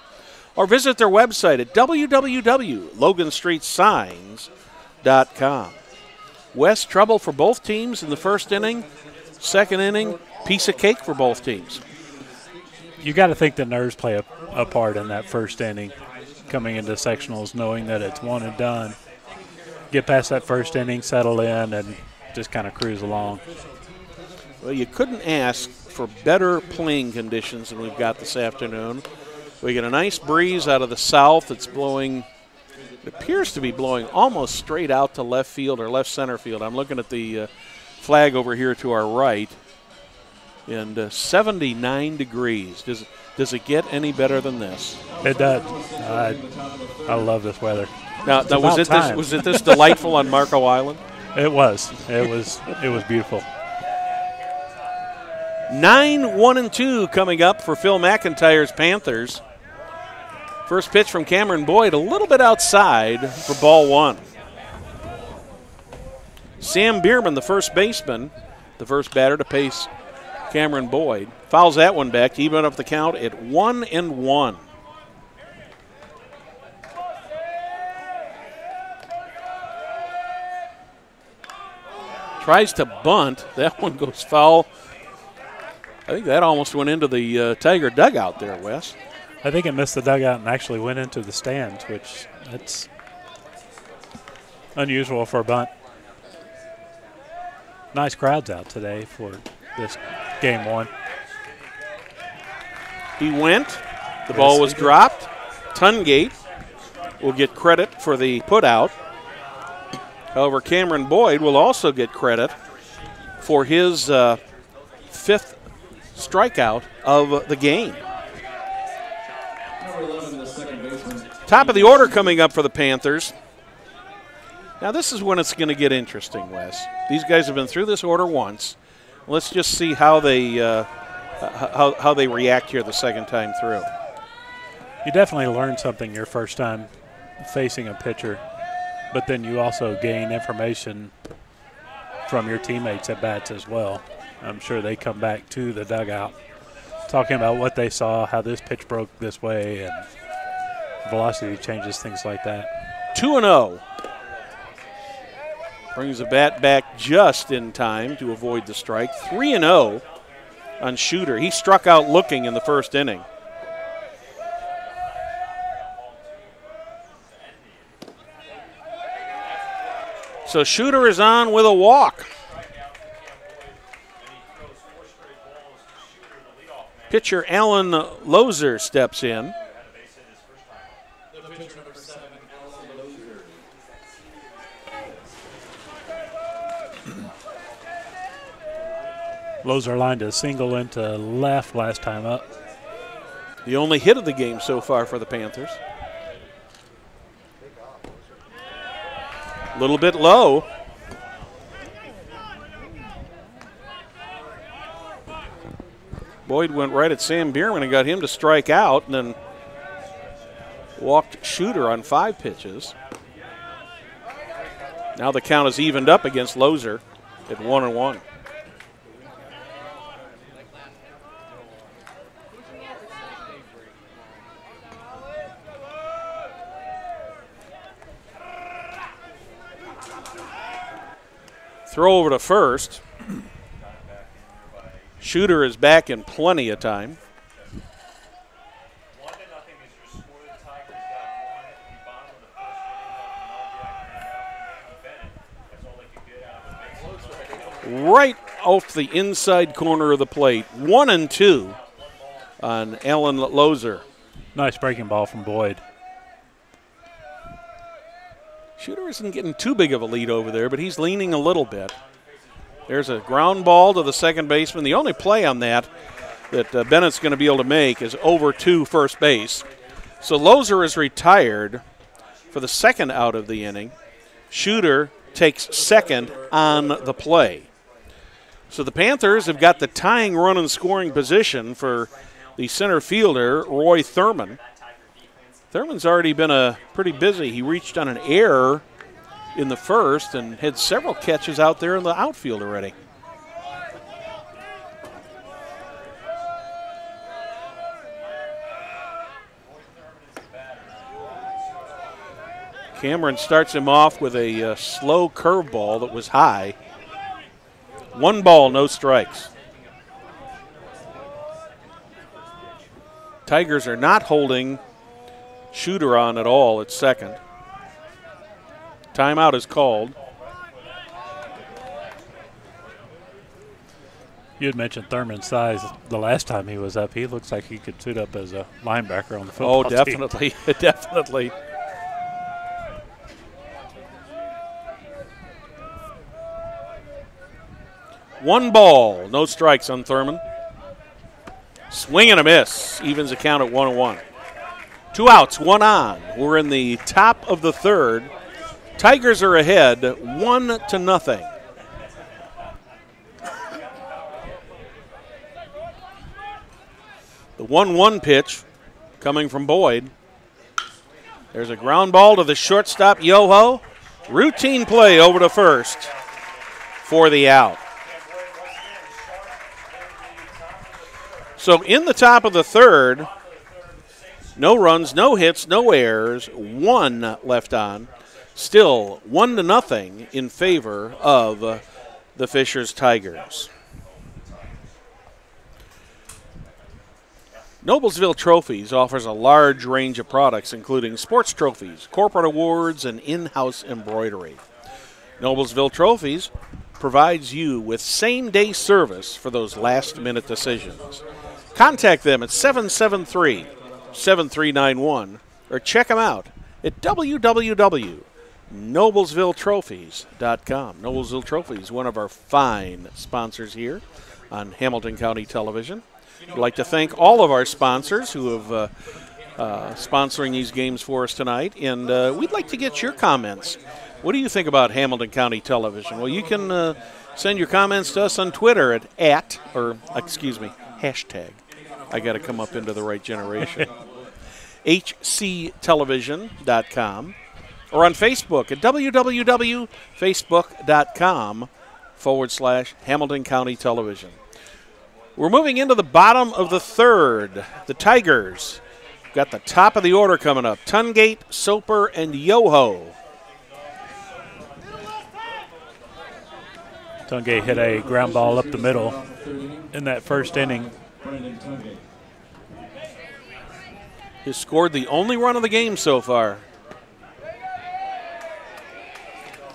or visit their website at www.loganstreetsigns.com. West, trouble for both teams in the first inning. Second inning, piece of cake for both teams. You got to think the nerves play a part in that first inning, coming into sectionals, knowing that it's 1 and done. Get past that first inning, settle in, and just kind of cruise along. Well, you couldn't ask for better playing conditions than we've got this afternoon. We get a nice breeze out of the south. It's blowing. It appears to be blowing almost straight out to left field or left center field. I'm looking at the flag over here to our right, and 79 degrees. Does it get any better than this? It does. I love this weather. Now was it this delightful on Marco Island? It was. It was beautiful. 9-1-2 coming up for Phil McIntyre's Panthers. First pitch from Cameron Boyd, a little bit outside for ball 1. Sam Bierman, the first baseman, the first batter to pace Cameron Boyd, fouls that one back to even up the count at 1-1. Tries to bunt. That one goes foul. I think that almost went into the Tiger dugout there, Wes. I think it missed the dugout and actually went into the stands, which that's unusual for a bunt. Nice crowds out today for this game 1. He went. The ball was dropped. Tungate will get credit for the put out. However, Cameron Boyd will also get credit for his 5th strikeout of the game. Top of the order coming up for the Panthers. Now this is when it's going to get interesting, Wes. These guys have been through this order once. Let's just see how they how they react here the second time through. You definitely learn something your first time facing a pitcher, but then you also gain information from your teammates at bats as well. I'm sure they come back to the dugout talking about what they saw, how this pitch broke this way, and velocity changes, things like that. 2-0. Brings the bat back just in time to avoid the strike. 3-0 on Shooter. He struck out looking in the first inning. So Shooter is on with a walk. Pitcher Alan Lozer steps in. Lozer lined a single into left last time up. The only hit of the game so far for the Panthers. A little bit low. Boyd went right at Sam Bierman and got him to strike out, and then walked Shooter on 5 pitches. Now the count is evened up against Lozer at 1-1. Throw over to first. Shooter is back in plenty of time. Right off the inside corner of the plate. 1-2 on Alan Lozer. Nice breaking ball from Boyd. Shooter isn't getting too big of a lead over there, but he's leaning a little bit. There's a ground ball to the second baseman. The only play on that Bennett's going to be able to make is over to first base. So Lozer is retired for the second out of the inning. Shooter takes second on the play. So the Panthers have got the tying run in scoring position for the center fielder, Roy Thurman. Thurman's already been pretty busy. He reached on an error in the first and had several catches out there in the outfield already. Cameron starts him off with a slow curveball that was high. 1 ball, no strikes. Tigers are not holding Shooter on at all at second. Timeout is called. You had mentioned Thurman's size the last time he was up. He looks like he could suit up as a linebacker on the football team. Oh, definitely, definitely. One ball, no strikes on Thurman. Swing and a miss, evens the count at 1-1. 2 outs, 1 on. We're in the top of the third. Tigers are ahead 1-0. The 1-1 pitch coming from Boyd. There's a ground ball to the shortstop, Yoho. Routine play over to first for the out. So in the top of the third, no runs, no hits, no errors, 1 left on. Still 1-0 in favor of the Fishers Tigers. Noblesville Trophies offers a large range of products, including sports trophies, corporate awards, and in-house embroidery. Noblesville Trophies provides you with same-day service for those last-minute decisions. Contact them at 773-7391 or check them out at www.noblesville.com. NoblesvilleTrophies.com. Noblesville Trophies, one of our fine sponsors here on Hamilton County Television. I'd like to thank all of our sponsors who have sponsoring these games for us tonight, and we'd like to get your comments. What do you think about Hamilton County Television? Well, you can send your comments to us on Twitter hashtag. I got to come up into the right generation. HCTelevision.com, or on Facebook at www.facebook.com/Hamilton County Television. We're moving into the bottom of the third. The Tigers got the top of the order coming up. Tungate, Soper, and Yoho. Tungate hit a ground ball up the middle in that first inning. He scored the only run of the game so far.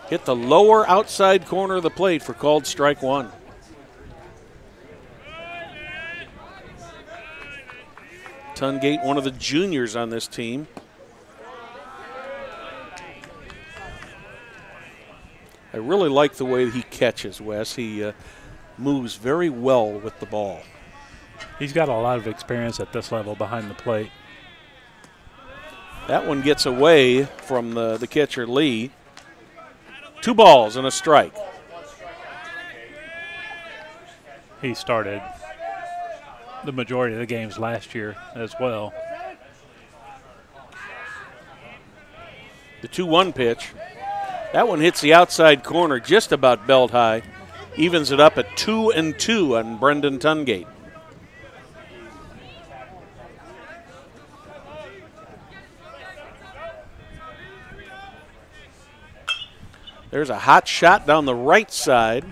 Hit the lower outside corner of the plate for called strike one. Tungate, one of the juniors on this team. I really like the way he catches, Wes. He moves very well with the ball. He's got a lot of experience at this level behind the plate. That one gets away from the catcher, Lee. 2 balls and a strike. He started the majority of the games last year as well. The 2-1 pitch. That one hits the outside corner just about belt high. Evens it up at 2-2 on Brendan Tungate. There's a hot shot down the right side,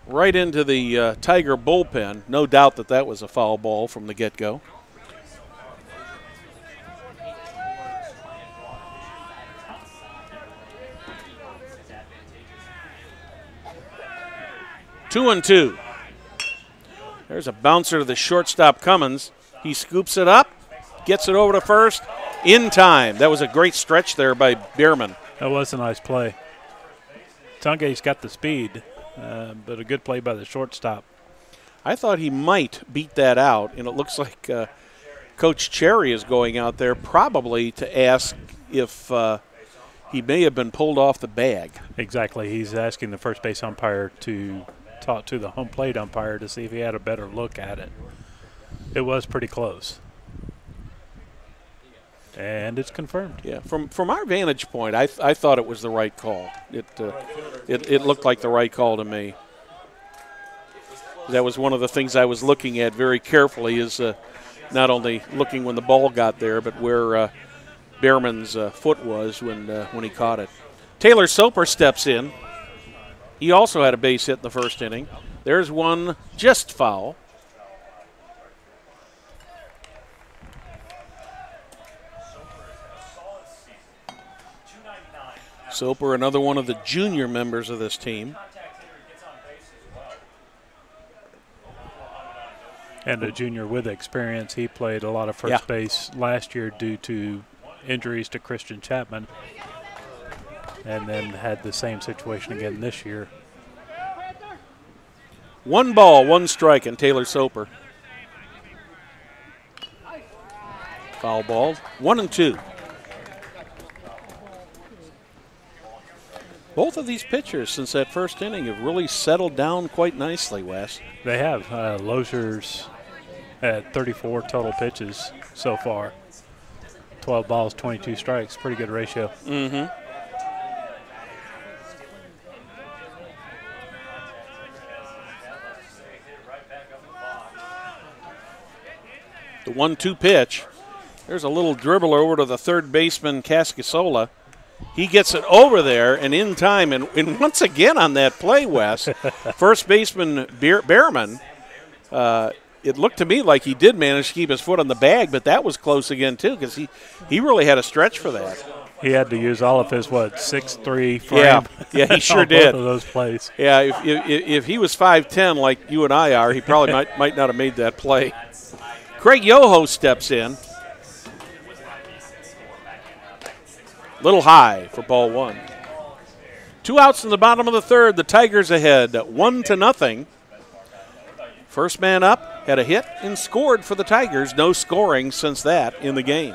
right into the Tiger bullpen. No doubt that was a foul ball from the get-go. Two and two. There's a bouncer to the shortstop, Cummins. He scoops it up, gets it over to first in time. That was a great stretch there by Bierman. That was a nice play. Tungate's got the speed, but a good play by the shortstop. I thought he might beat that out, and it looks like Coach Cherry is going out there probably to ask if he may have been pulled off the bag. Exactly. He's asking the first base umpire to talk to the home plate umpire to see if he had a better look at it. It was pretty close. And it's confirmed. Yeah, from our vantage point, I thought it was the right call. It looked like the right call to me. That was one of the things I was looking at very carefully, is not only looking when the ball got there, but where Behrman's foot was when he caught it. Taylor Soper steps in. He also had a base hit in the first inning. There's one just foul. Soper, another one of the junior members of this team. And a junior with experience. He played a lot of first base last year due to injuries to Christian Chapman, and then had the same situation again this year. 1 ball, 1 strike, and Taylor Soper. Foul ball, 1-2. Both of these pitchers, since that first inning, have really settled down quite nicely, Wes. They have. Lozier's at 34 total pitches so far. 12 balls, 22 strikes. Pretty good ratio. Mm-hmm. The 1-2 pitch. There's a little dribbler over to the third baseman, Cascasola. He gets it over there and in time. And once again on that play, Wes, first baseman Behrman, it looked to me like he did manage to keep his foot on the bag, but that was close again, too, because he really had a stretch for that. He had to use all of his, 6'3" frame? Yeah, he sure did. Both of those plays. Yeah, if he was 5'10" like you and I are, he probably might not have made that play. Craig Yoho steps in. Little high for ball one. 2 outs in the bottom of the third. The Tigers ahead 1-0. First man up had a hit and scored for the Tigers. No scoring since that in the game.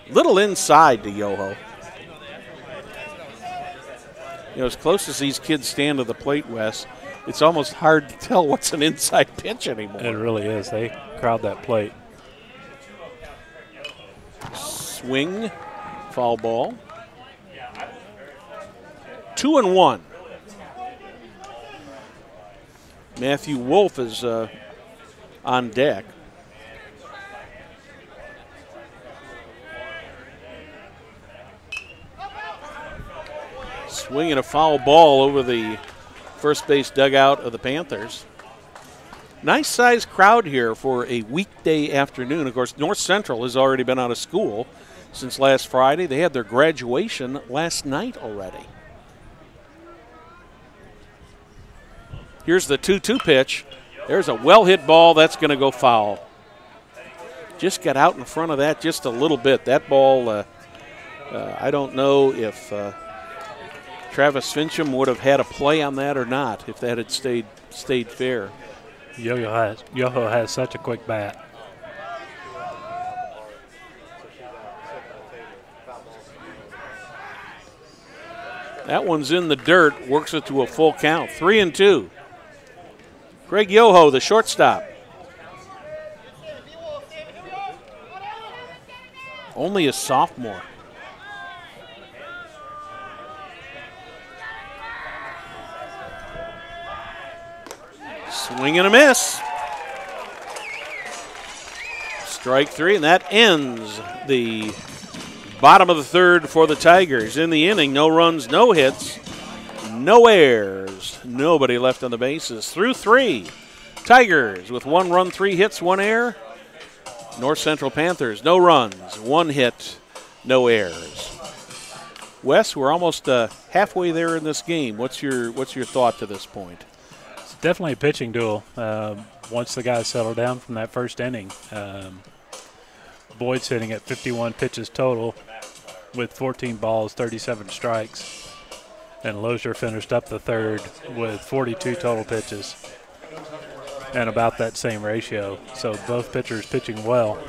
Little inside to Yoho. You know, as close as these kids stand to the plate, Wes, it's almost hard to tell what's an inside pitch anymore. It really is. They crowd that plate. Swing, foul ball. 2-1. Matthew Wolf is on deck. Swinging a foul ball over the first base dugout of the Panthers. Nice sized crowd here for a weekday afternoon. Of course, North Central has already been out of school since last Friday. They had their graduation last night already. Here's the 2-2 pitch. There's a well-hit ball. That's going to go foul. Just got out in front of that just a little bit. That ball, I don't know if Travis Fincham would have had a play on that or not if that had stayed fair. Yoho has such a quick bat. That one's in the dirt, works it to a full count. 3-2. Greg Yoho, the shortstop. Only a sophomore. Swing and a miss. Strike three, and that ends the bottom of the third for the Tigers. In the inning, no runs, no hits, no errors. Nobody left on the bases. Through three, Tigers with 1 run, 3 hits, 1 error. North Central Panthers, no runs, 1 hit, no errors. Wes, we're almost halfway there in this game. What's your thought to this point? It's definitely a pitching duel. Once the guys settle down from that first inning, Boyd's hitting at 51 pitches total with 14 balls, 37 strikes. And Lozier finished up the third with 42 total pitches and about that same ratio. So both pitchers pitching well.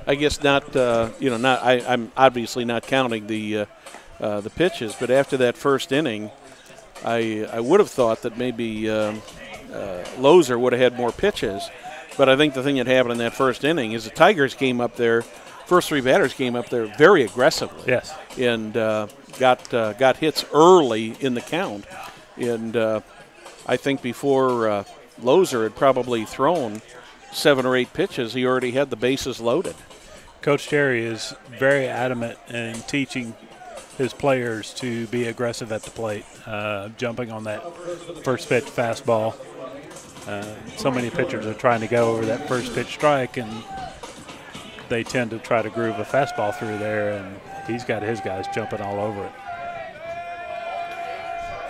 I guess I'm obviously not counting the pitches, but after that first inning, I would have thought that maybe Lozier would have had more pitches. But I think the thing that happened in that first inning is the Tigers came up there, first 3 batters came up there very aggressively. Yes. And got hits early in the count. And I think before Lozier had probably thrown 7 or 8 pitches, he already had the bases loaded. Coach Terry is very adamant in teaching his players to be aggressive at the plate, jumping on that first pitch fastball. So many pitchers are trying to go over that first pitch strike, and they tend to try to groove a fastball through there, and he's got his guys jumping all over it.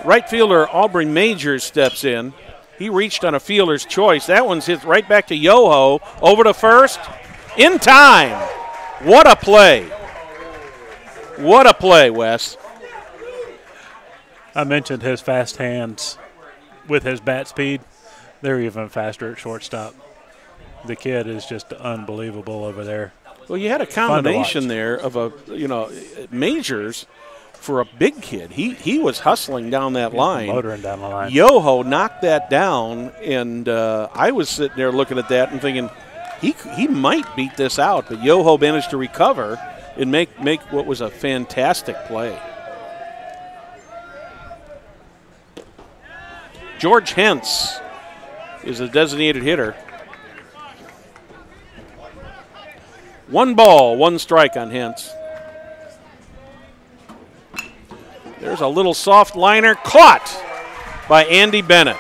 Right fielder Aubrey Majors steps in. He reached on a fielder's choice. That one's hit right back to Yoho. Over to first. In time. What a play. What a play, Wes. I mentioned his fast hands with his bat speed. They're even faster at shortstop. The kid is just unbelievable over there. Well, you had a combination there of Majors for a big kid. He was hustling down that line. Motoring down the line. Yoho knocked that down, and I was sitting there looking at that and thinking he might beat this out, but Yoho managed to recover and make what was a fantastic play. George Hentz is a designated hitter. 1 ball, 1 strike on Hentz. There's a little soft liner caught by Andy Bennett.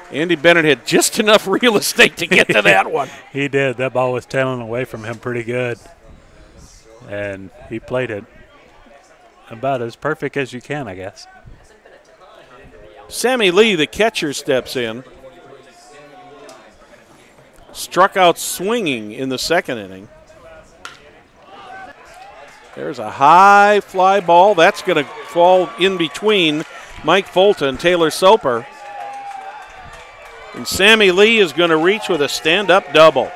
Andy Bennett had just enough real estate to get to that one. He did. That ball was tailing away from him pretty good. And he played it about as perfect as you can, I guess. Sammy Lee, the catcher, steps in. struck out swinging in the second inning. There's a high fly ball. That's going to fall in between Mike Folta and Taylor Soper. And Sammy Lee is going to reach with a stand-up double.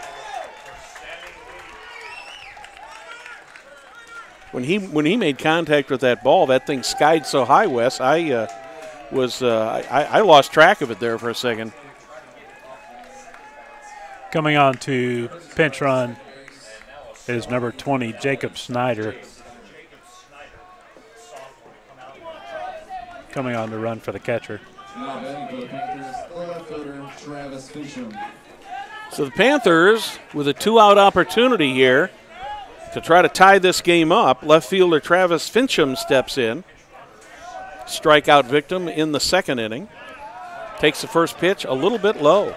When he made contact with that ball, that thing skied so high, Wes, I lost track of it there for a second. Coming on to pinch run is number 20, Jacob Snyder. Coming on to run for the catcher. Now batting for the Panthers, left fielder Travis Fincham. So the Panthers with a 2-out opportunity here to try to tie this game up. Left fielder Travis Fincham steps in. Strikeout victim in the second inning. Takes the first pitch a little bit low.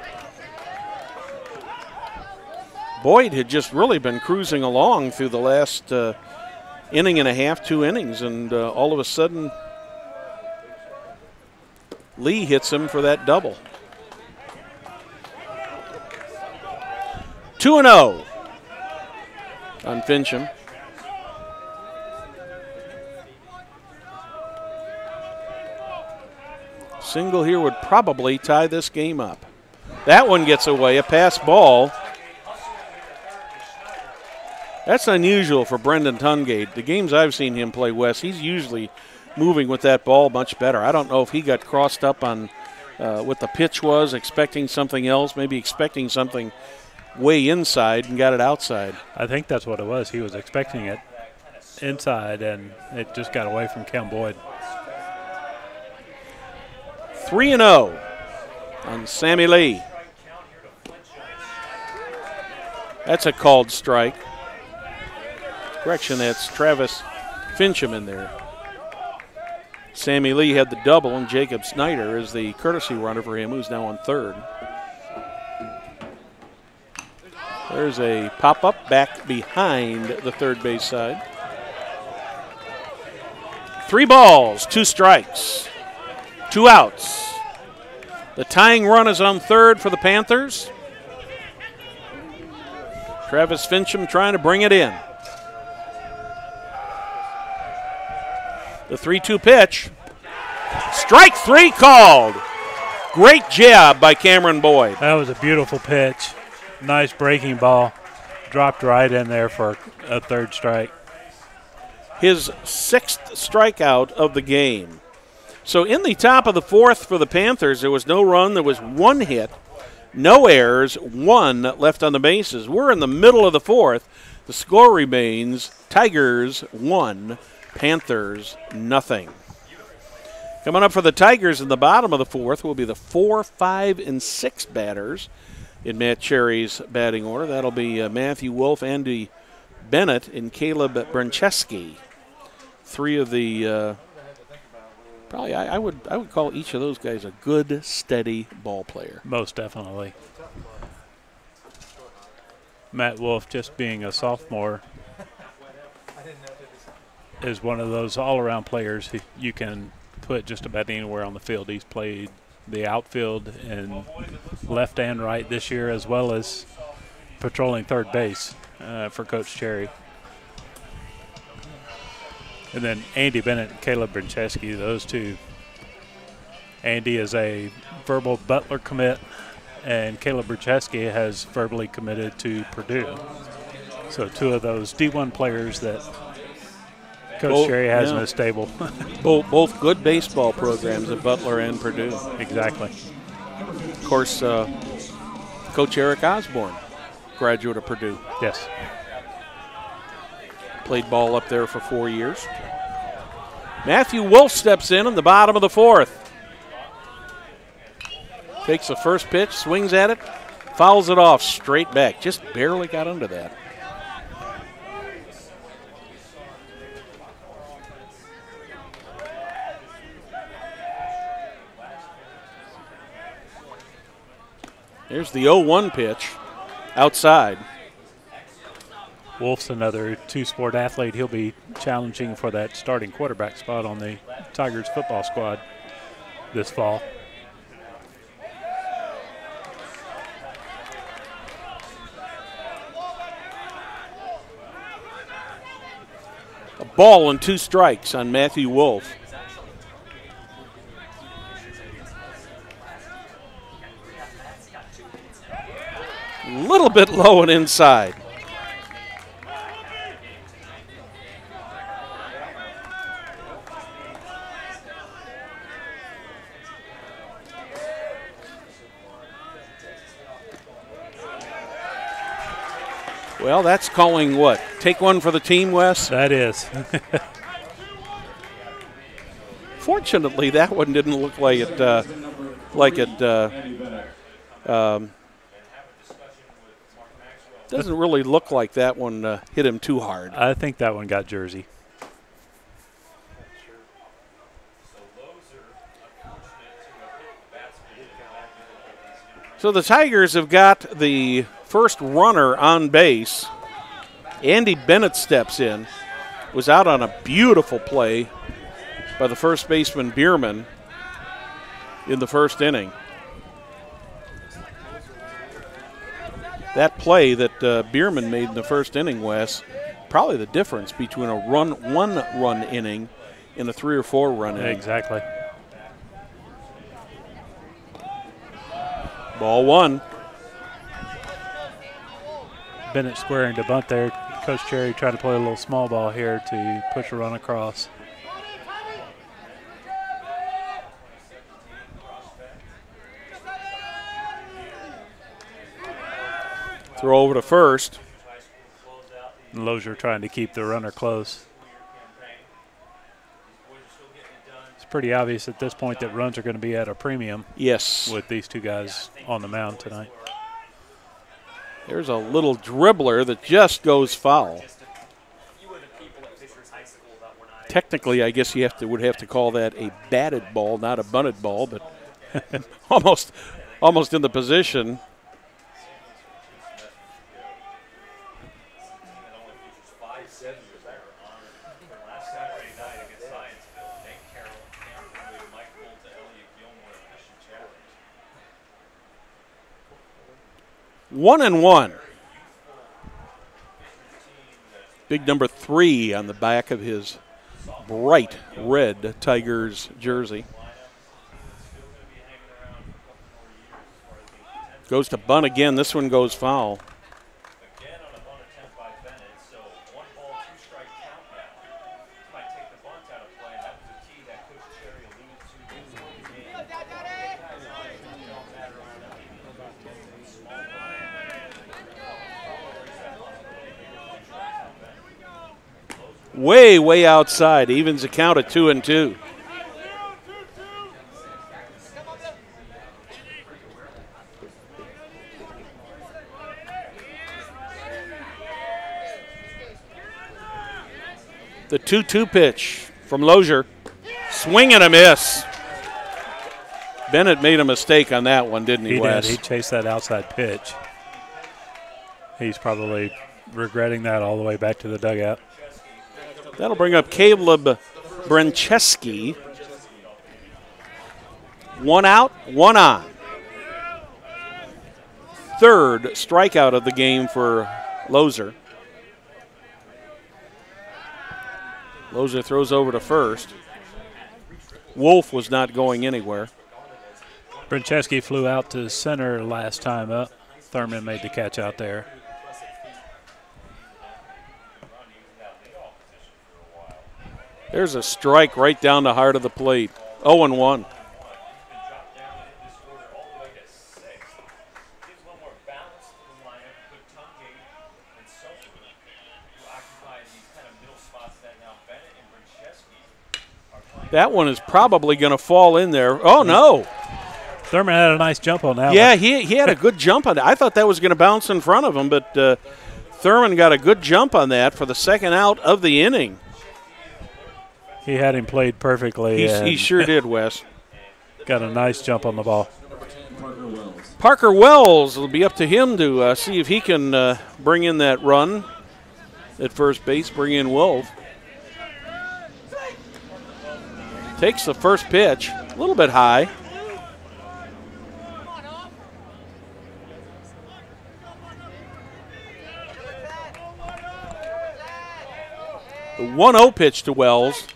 Boyd had just really been cruising along through the last inning and a half, 2 innings, and all of a sudden Lee hits him for that double. 2-0 on Fincham. Single here would probably tie this game up. That one gets away, a pass ball. That's unusual for Brendan Tungate. The games I've seen him play, Wes, he's usually moving with that ball much better. I don't know if he got crossed up on what the pitch was, expecting something else, maybe expecting something way inside and got it outside. I think that's what it was. He was expecting it inside, and it just got away from Cam Boyd. 3-0 on Sammy Lee. That's a called strike. Correction, that's Travis Fincham in there. Sammy Lee had the double, and Jacob Snyder is the courtesy runner for him, who's now on third. There's a pop-up back behind the third base side. 3 balls, 2 strikes, 2 outs. The tying run is on third for the Panthers. Travis Fincham trying to bring it in. The 3-2 pitch. Strike 3 called. Great job by Cameron Boyd. That was a beautiful pitch. Nice breaking ball. Dropped right in there for a third strike. His 6th strikeout of the game. So in the top of the 4th for the Panthers, there was no run. There was 1 hit, no errors, 1 left on the bases. We're in the middle of the 4th. The score remains Tigers 1, Panthers nothing. Coming up for the Tigers in the bottom of the 4th will be the 4, 5, and 6 batters in Matt Cherry's batting order. That'll be Matthew Wolf, Andy Bennett, and Caleb Brancheski. 3 of the probably I would call each of those guys a good, steady ball player. Most definitely. Matt Wolf, just being a sophomore, is one of those all-around players who you can put just about anywhere on the field. He's played the outfield and left and right this year, as well as patrolling third base for Coach Cherry. And then Andy Bennett and Caleb Brancheski, those two. Andy is a verbal Butler commit, and Caleb Brancheski has verbally committed to Purdue. So 2 of those D1 players that Coach Cherry has in his stable. Both good baseball programs at Butler and Purdue. Exactly. Of course, Coach Eric Osborne, graduate of Purdue. Yes. Played ball up there for 4 years. Matthew Wolf steps in the bottom of the 4th. Takes the first pitch, swings at it, fouls it off straight back. Just barely got under that. There's the 0-1 pitch outside. Wolf's another two-sport athlete. He'll be challenging for that starting quarterback spot on the Tigers football squad this fall. Ball and 2 strikes on Matthew Wolf. A little bit low and inside. Well, that's calling what? Take one for the team, Wes? That is. Fortunately, that one didn't look like it. Doesn't really look like that one hit him too hard. I think that one got jersey. So the Tigers have got the first runner on base. Andy Bennett steps in. Was out on a beautiful play by the first baseman Bierman in the first inning. That play that Bierman made in the first inning, Wes, probably the difference between a one-run inning and a 3 or 4 run inning. Exactly. Ball 1. Bennett squaring to bunt there. Coach Cherry tried to play a little small ball here to push a run across. Throw over to first. And Lozier trying to keep the runner close. It's pretty obvious at this point that runs are going to be at a premium. Yes. With these 2 guys on the mound tonight. There's a little dribbler that just goes foul. Technically, I guess you would have to call that a batted ball, not a bunted ball, but almost in the position. One and one. Big number 3 on the back of his bright red Tigers jersey. Goes to bunt again. This one goes foul. Way outside. Evens the count at 2-2. The 2-2 pitch from Lozier. Swing and a miss. Bennett made a mistake on that one, didn't he, Wes? He chased that outside pitch. He's probably regretting that all the way back to the dugout. That'll bring up Caleb Brencheski. 1 out, 1 on. 3rd strikeout of the game for Lozier. Lozier throws over to first. Wolf was not going anywhere. Brencheski flew out to center last time up. Thurman made the catch out there. There's a strike right down the heart of the plate. 0-1. That one is probably going to fall in there. Oh, no. Thurman had a nice jump on that one. Yeah, he had a good jump on that. I thought that was going to bounce in front of him, but Thurman got a good jump on that for the 2nd out of the inning. He had him played perfectly. He sure did, Wes. Got a nice jump on the ball. Parker Wells, will be up to him to see if he can bring in that run at first base, bring in Wolf. Takes the first pitch, a little bit high. The 1-0 pitch to Wells.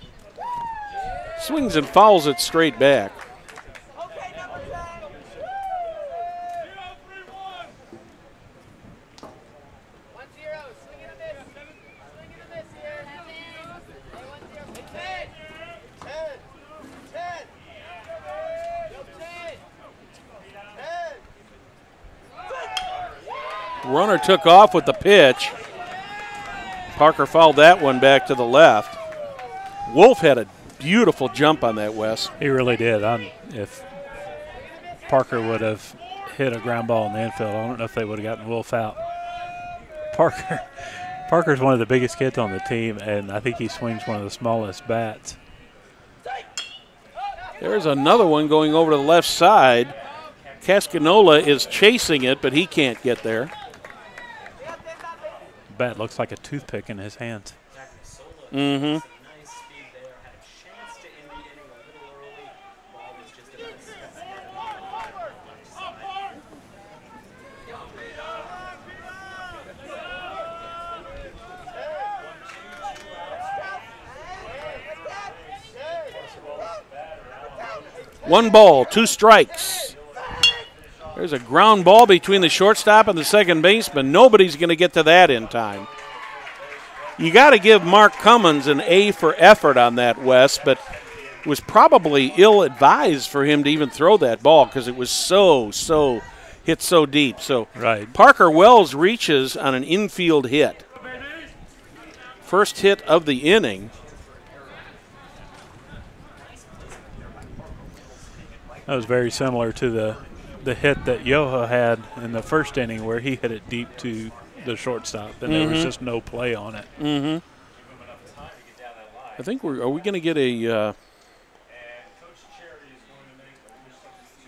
Swings and fouls it straight back. Runner took off with the pitch. Parker fouled that one back to the left. Wolf had a beautiful jump on that, Wes. He really did. If Parker would have hit a ground ball in the infield, I don't know if they would have gotten Wolf out. Parker's one of the biggest kids on the team, and I think he swings one of the smallest bats. There's another one going over to the left side. Cascanola is chasing it, but he can't get there. Bat looks like a toothpick in his hands. Mm-hmm. One ball, 2 strikes. There's a ground ball between the shortstop and the second baseman. Nobody's going to get to that in time. You got to give Mark Cummins an A for effort on that, Wes, but it was probably ill-advised for him to even throw that ball because it was hit so deep. So right. Parker Wells reaches on an infield hit. First hit of the inning. That was very similar to the hit that Yoho had in the first inning where he hit it deep to the shortstop, and there was just no play on it. Mm-hmm. I think are we going to get a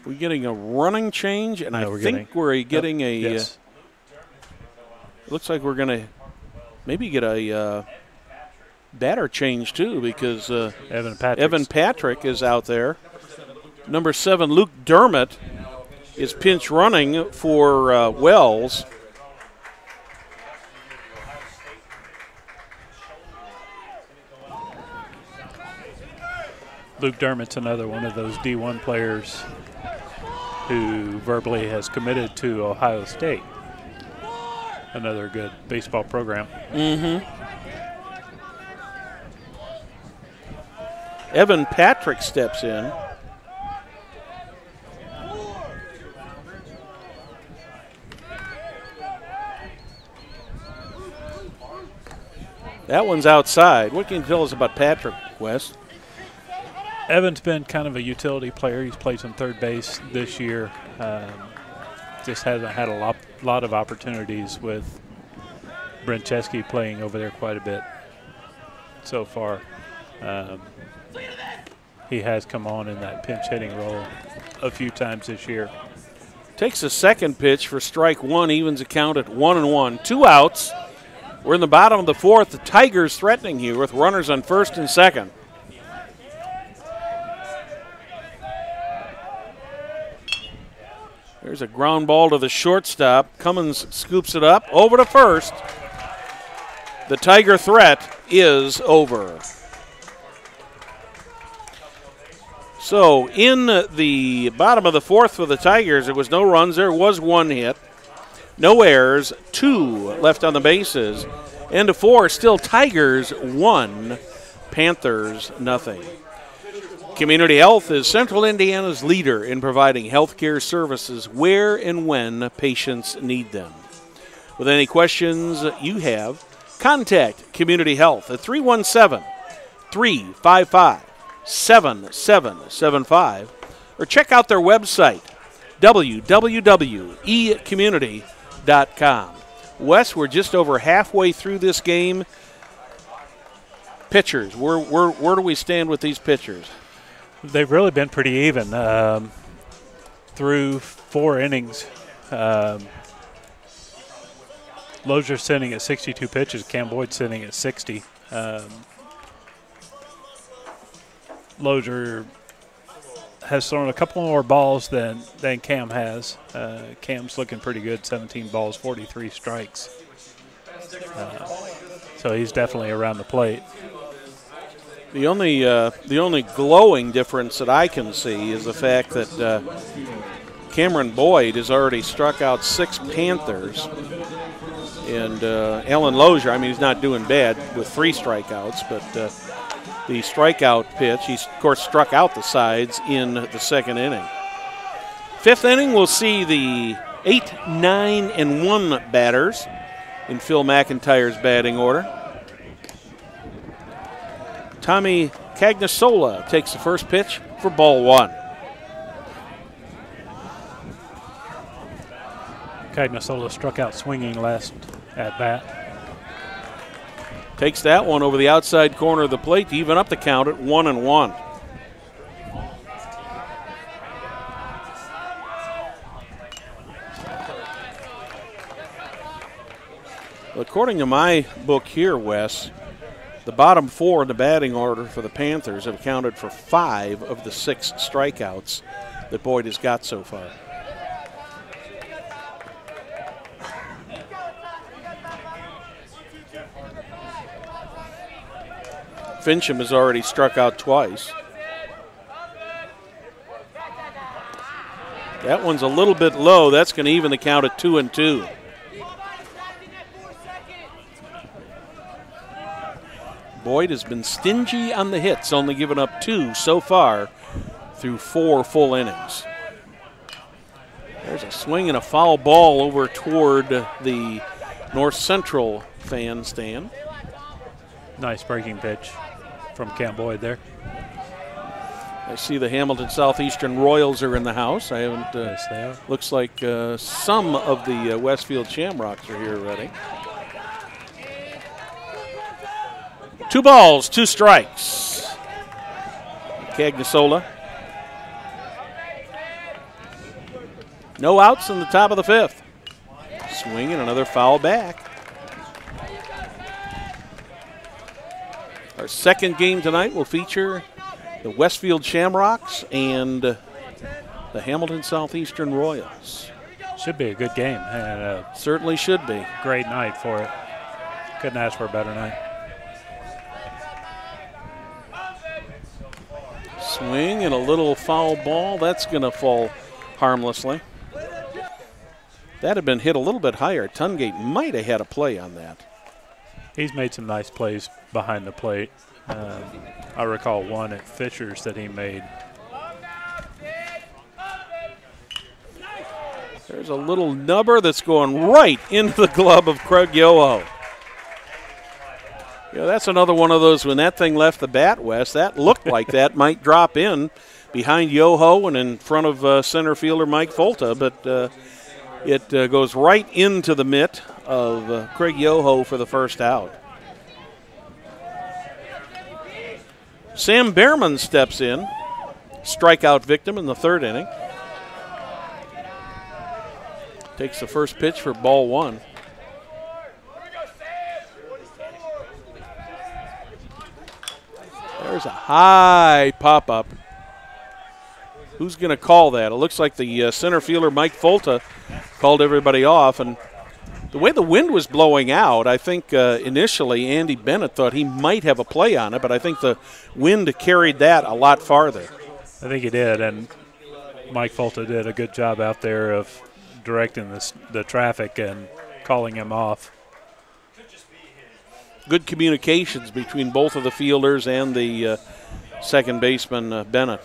we're getting a running change, and no, I think we're getting a yes. Looks like we're going to maybe get a batter change too, because Evan Patrick is out there. Number 7, Luke Dermott, is pinch running for Wells. Luke Dermott's another one of those D1 players who verbally has committed to Ohio State. Another good baseball program. Mm-hmm. Evan Patrick steps in. That one's outside. What can you tell us about Patrick, Wes? Evan's been kind of a utility player. He's played some third base this year. Just hasn't had a lot of opportunities with Brent Chesky playing over there quite a bit so far. He has come on in that pinch hitting role a few times this year. Takes a second pitch for strike one, evens the count at 1-1. 2 outs. We're in the bottom of the fourth. The Tigers threatening here with runners on first and second. There's a ground ball to the shortstop. Cummins scoops it up over to first. The Tiger threat is over. So in the bottom of the fourth for the Tigers, it was no runs. There was 1 hit. No errors, 2 left on the bases. End of 4, still Tigers 1, Panthers nothing. Community Health is Central Indiana's leader in providing health care services where and when patients need them. With any questions you have, contact Community Health at 317-355-7775 or check out their website, www.ecommunity.com. Wes, we're just over halfway through this game. Pitchers, where do we stand with these pitchers? They've really been pretty even through 4 innings. Lozier's sitting at 62 pitches. Cam Boyd's sitting at 60. Lozier has thrown a couple more balls than Cam has. Cam's looking pretty good, 17 balls, 43 strikes. So he's definitely around the plate. The only glowing difference that I can see is the fact that Cameron Boyd has already struck out 6 Panthers. And Alan Lozier, I mean, he's not doing bad with 3 strikeouts, but the strikeout pitch, he's, of course, struck out the sides in the 2nd inning. 5th inning, we'll see the 8, 9, and 1 batters in Phil McIntyre's batting order. Tommy Cagnasola takes the first pitch for ball 1. Cagnasola struck out swinging last at bat. Takes that one over the outside corner of the plate to even up the count at 1-1. According to my book here, Wes, the bottom 4 in the batting order for the Panthers have accounted for 5 of the 6 strikeouts that Boyd has got so far. Fincham has already struck out twice. That one's a little bit low. That's going to even the count at 2-2. Boyd has been stingy on the hits, only given up 2 so far through 4 full innings. There's a swing and a foul ball over toward the North Central fan stand. Nice breaking pitch from Cam Boyd there. I see the Hamilton Southeastern Royals are in the house. I haven't. Yes, they are. Looks like some of the Westfield Shamrocks are here already. 2 balls, 2 strikes. Cagnasola. No outs in the top of the 5th. Swing and another foul back. Our second game tonight will feature the Westfield Shamrocks and the Hamilton Southeastern Royals. Should be a good game. And certainly should be. Great night for it. Couldn't ask for a better night. Swing and a little foul ball. That's going to fall harmlessly. That had been hit a little bit higher. Tungate might have had a play on that. He's made some nice plays behind the plate. I recall one at Fisher's that he made. There's a little nubber that's going right into the glove of Craig Yoho. Yeah, that's another one of those when that thing left the bat, Wes, that looked like that might drop in behind Yoho and in front of center fielder Mike Folta, but it goes right into the mitt of Craig Yoho for the first out. Sam Behrman steps in, strikeout victim in the 3rd inning. Takes the first pitch for ball 1. There's a high pop-up. Who's going to call that? It looks like the center fielder, Mike Folta, called everybody off. And the way the wind was blowing out, I think initially Andy Bennett thought he might have a play on it, but I think the wind carried that a lot farther. I think he did, and Mike Folta did a good job out there of directing the traffic and calling him off. Good communications between both of the fielders and the second baseman, Bennett.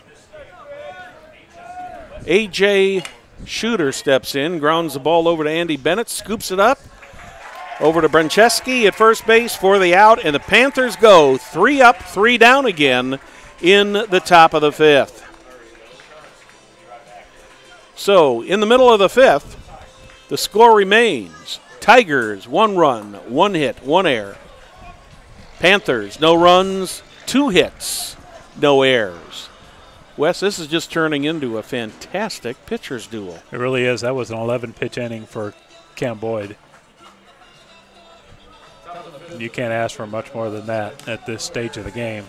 A.J. Shooter steps in, grounds the ball over to Andy Bennett, scoops it up, over to Brancheski at first base for the out, and the Panthers go 3 up, 3 down again in the top of the 5th. So, in the middle of the 5th, the score remains Tigers, 1 run, 1 hit, 1 error. Panthers, no runs, 2 hits, no errors. Wes, this is just turning into a fantastic pitcher's duel. It really is. That was an 11-pitch inning for Cam Boyd. You can't ask for much more than that at this stage of the game.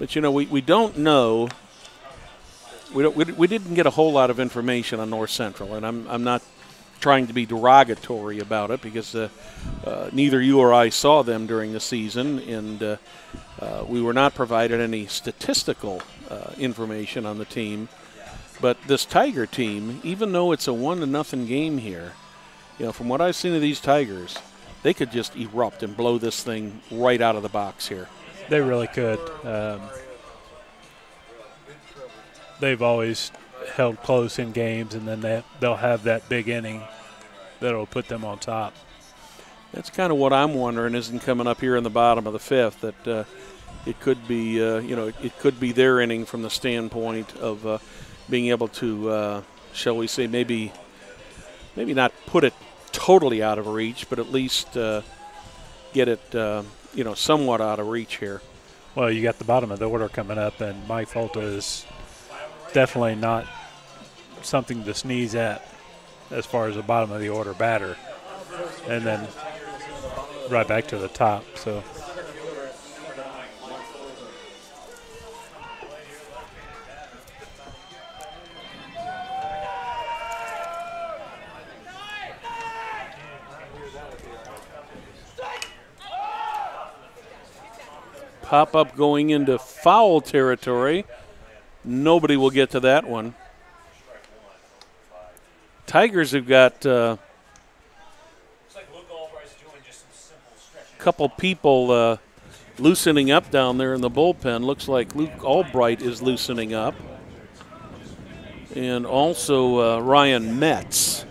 But, you know, we don't know. We didn't get a whole lot of information on North Central, and I'm not trying to be derogatory about it because neither you or I saw them during the season, and we were not provided any statistical information on the team. But this Tiger team, even though it's a 1-0 game here, from what I've seen of these Tigers, they could just erupt and blow this thing right out of the box here. They really could. They've always held close in games, and then they'll have that big inning that'll put them on top. That's kind of what I'm wondering isn't coming up here in the bottom of the fifth, that it could be, it could be their inning from the standpoint of being able to, shall we say, maybe not put it totally out of reach, but at least get it, somewhat out of reach here. Well, you got the bottom of the order coming up, and Mike Folta is definitely not something to sneeze at as far as the bottom of the order batter. And then right back to the top. So pop-up going into foul territory. Nobody will get to that one. Tigers have got a couple people loosening up down there in the bullpen. Looks like Luke Albright is loosening up. And also Ryan Metz.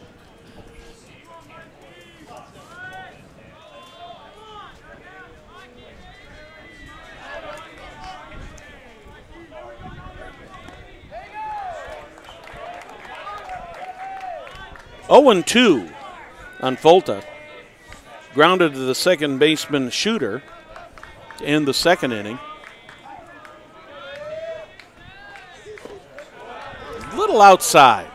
And 2 on Folta. Grounded to the second baseman Shooter to end the second inning. Little outside.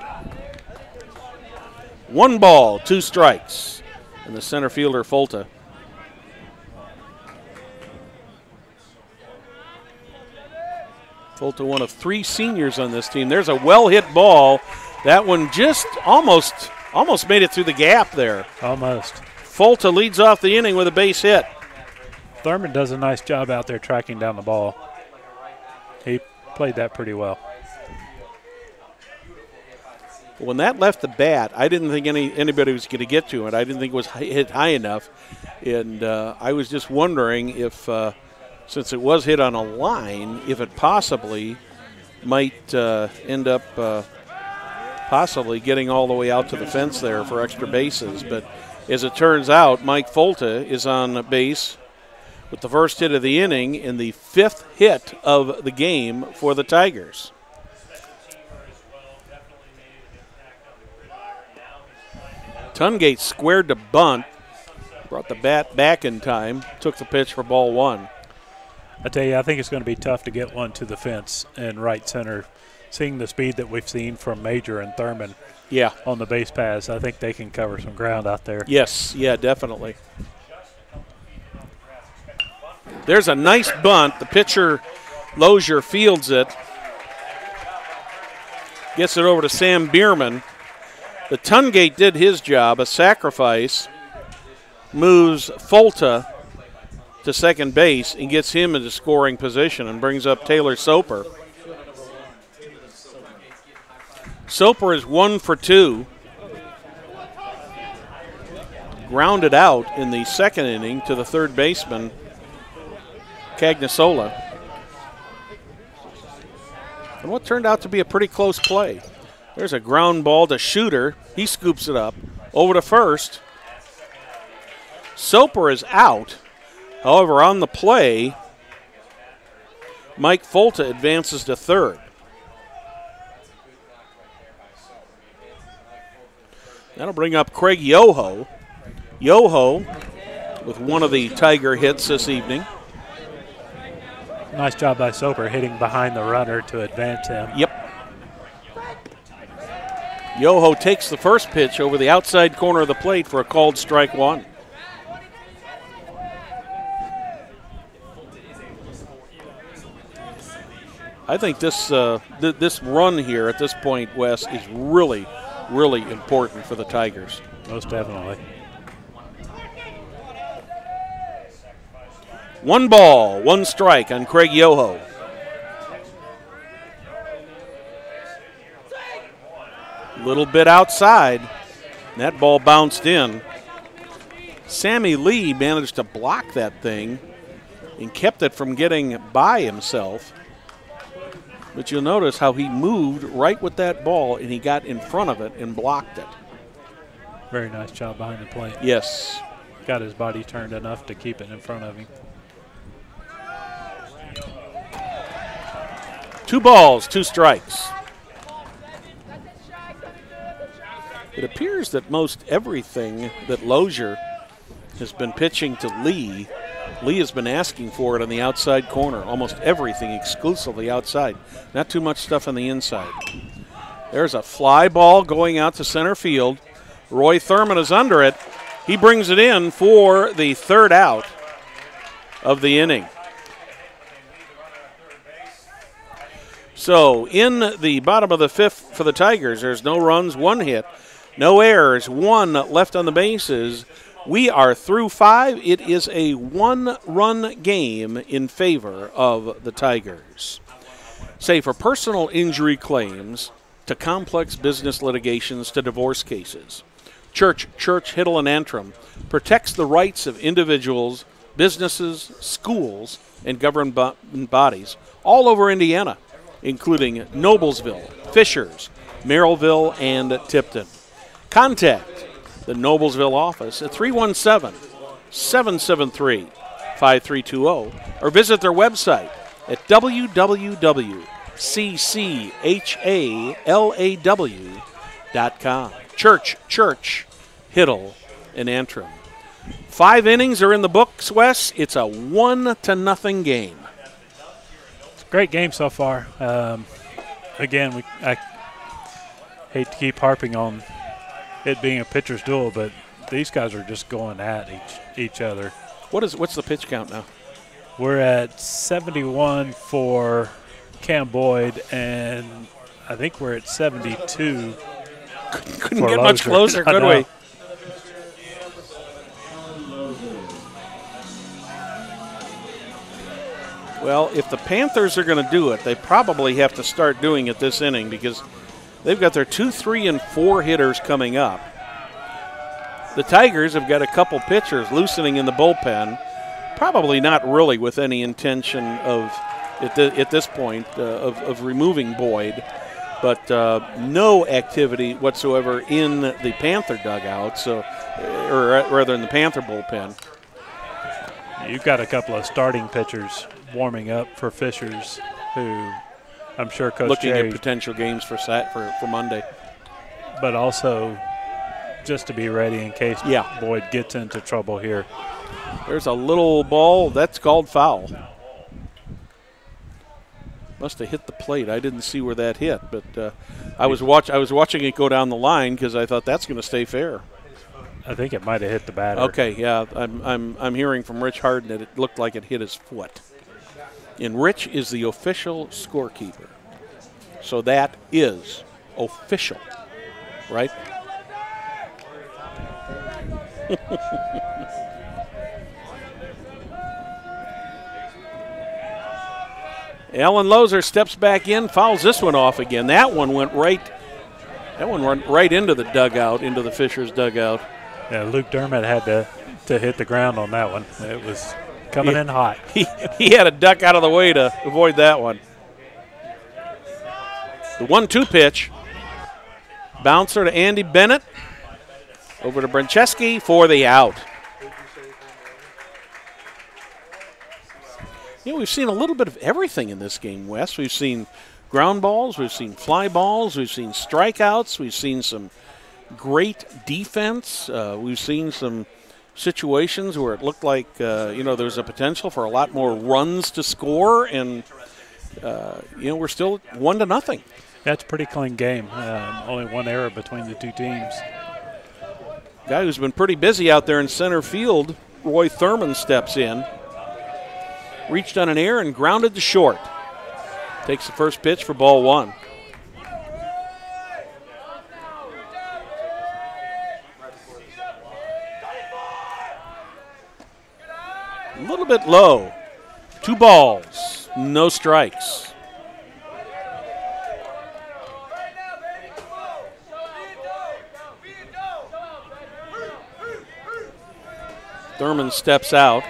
1 ball, 2 strikes. And the center fielder Folta. Folta, one of 3 seniors on this team. There's a well-hit ball. That one just almost made it through the gap there. Almost. Folta leads off the inning with a base hit. Thurman does a nice job out there tracking down the ball. He played that pretty well. When that left the bat, I didn't think anybody was going to get to it. I didn't think it was hit high enough. And I was just wondering if, since it was hit on a line, if it possibly might end up possibly getting all the way out to the fence there for extra bases. But as it turns out, Mike Folta is on base with the first hit of the inning and the 5th hit of the game for the Tigers. Tungate squared to bunt, brought the bat back in time, took the pitch for ball 1. I tell you, I think it's going to be tough to get one to the fence in right center. Seeing the speed that we've seen from Major and Thurman on the base paths, I think they can cover some ground out there. Yes, yeah, definitely. There's a nice bunt. The pitcher, Lozier, fields it. Gets it over to Sam Bierman. The Tungate did his job, a sacrifice. Moves Folta to second base and gets him into scoring position and brings up Taylor Soper. Soper is 1 for 2. Grounded out in the second inning to the third baseman, Cagnasola. And what turned out to be a pretty close play. There's a ground ball to Shooter. He scoops it up over to first. Soper is out. However, on the play, Mike Folta advances to third. That'll bring up Craig Yoho. Yoho with one of the Tiger hits this evening. Nice job by Soper hitting behind the runner to advance him. Yep. Yoho takes the first pitch over the outside corner of the plate for a called strike 1. I think this this run here at this point, Wes, is really, really important for the Tigers. Most definitely. 1 ball, 1 strike on Craig Yoho. Little bit outside. That ball bounced in. Sammy Lee managed to block that thing and kept it from getting by himself. But you'll notice how he moved right with that ball and he got in front of it and blocked it. Very nice job behind the plate. Yes. Got his body turned enough to keep it in front of him. 2 balls, 2 strikes. It appears that most everything that Lozier has been pitching to Lee, Lee has been asking for it on the outside corner. Almost everything exclusively outside. Not too much stuff on the inside. There's a fly ball going out to center field. Roy Thurman is under it. He brings it in for the 3rd out of the inning. So in the bottom of the 5th for the Tigers, there's no runs, 1 hit, no errors, 1 left on the bases. We are through 5. It is a 1-run game in favor of the Tigers. Say for personal injury claims to complex business litigations to divorce cases, Church, Hiddle, and Antrim protects the rights of individuals, businesses, schools, and government bodies all over Indiana, including Noblesville, Fishers, Merrillville, and Tipton. Contact the Noblesville office at 317-773-5320 or visit their website at www.cchalaw.com. Church, Hiddle, and Antrim. 5 innings are in the books, Wes. It's a 1-0 game. Great game so far. Again, I hate to keep harping on it being a pitcher's duel, but these guys are just going at each other. What's the pitch count now? We're at 71 for Cam Boyd, and I think we're at 72. Couldn't get much closer, could we? Well, if the Panthers are going to do it, they probably have to start doing it this inning because they've got their 2, 3, and 4 hitters coming up. The Tigers have got a couple pitchers loosening in the bullpen, probably not really with any intention of, at this point, of removing Boyd, but no activity whatsoever in the Panther dugout, so, or rather in the Panther bullpen. You've got a couple of starting pitchers warming up for Fishers, who I'm sure Coach looking Jerry, at potential games for Monday, but also just to be ready in case Boyd gets into trouble here. There's a little ball that's called foul. Must have hit the plate. I didn't see where that hit, but I was watching it go down the line because I thought that's going to stay fair. I think it might have hit the batter. Okay, yeah, I'm hearing from Rich Harden that it looked like it hit his foot. And Rich is the official scorekeeper. So that is official, right? Alan Lozier steps back in, fouls this one off again. That one went right into the dugout, into the Fishers dugout. Yeah, Luke Dermott had to hit the ground on that one. It was coming in hot. He had to duck out of the way to avoid that one. The 1-2 pitch. Bouncer to Andy Bennett. Over to Brancheski for the out. You know, we've seen a little bit of everything in this game, Wes. We've seen ground balls, we've seen fly balls, we've seen strikeouts, we've seen some great defense. We've seen some situations where it looked like, there's a potential for a lot more runs to score, and, we're still 1-0. That's a pretty clean game. Only 1 error between the 2 teams. Guy who's been pretty busy out there in center field, Roy Thurman, steps in. Reached on an error and grounded to short. Takes the first pitch for ball 1. A little bit low. 2 balls, no strikes. Thurman steps out.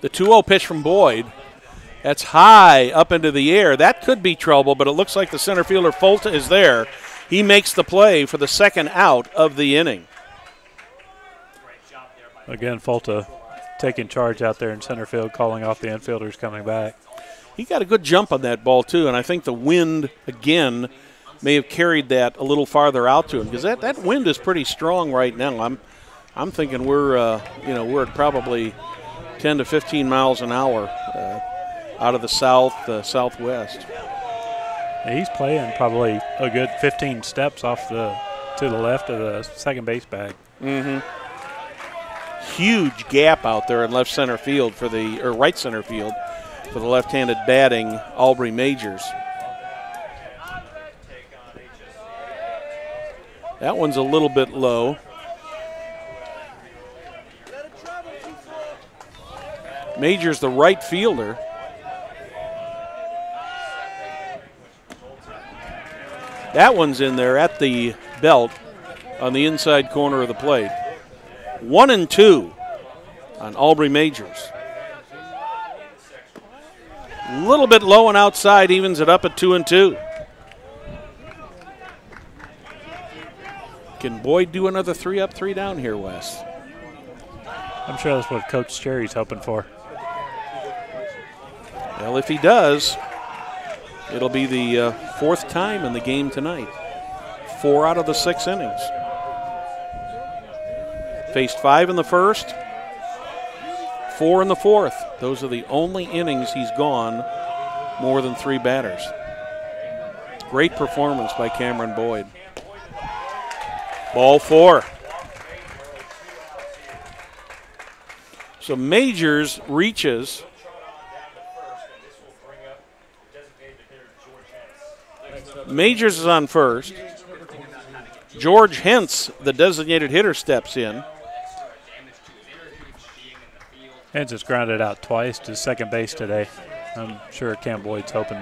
The 2-0 pitch from Boyd. That's high up into the air. That could be trouble, but it looks like the center fielder Folta is there. He makes the play for the second out of the inning. Again, Folta taking charge out there in center field, calling off the infielders coming back. He got a good jump on that ball, too, and I think the wind, again, may have carried that a little farther out to him because that wind is pretty strong right now. I'm thinking we're at probably 10 to 15 miles an hour out of the southwest. He's playing probably a good 15 steps off to the left of the second base bag. Mm-hmm. Huge gap out there in left center field right center field for the left-handed batting Aubrey Majors. That one's a little bit low. Majors, the right fielder. That one's in there at the belt on the inside corner of the plate. 1-2 on Aubrey Majors. A little bit low and outside, evens it up at 2-2. Can Boyd do another 3 up, 3 down here, Wes? I'm sure that's what Coach Cherry's hoping for. Well, if he does, it'll be the 4th time in the game tonight. 4 out of the 6 innings. Faced 5 in the first, 4 in the 4th. Those are the only innings he's gone more than 3 batters. Great performance by Cameron Boyd. Ball 4. So Majors reaches. Majors is on first. George Hentz, the designated hitter, steps in. Hentz has grounded out twice to second base today. I'm sure Cam Boyd's hoping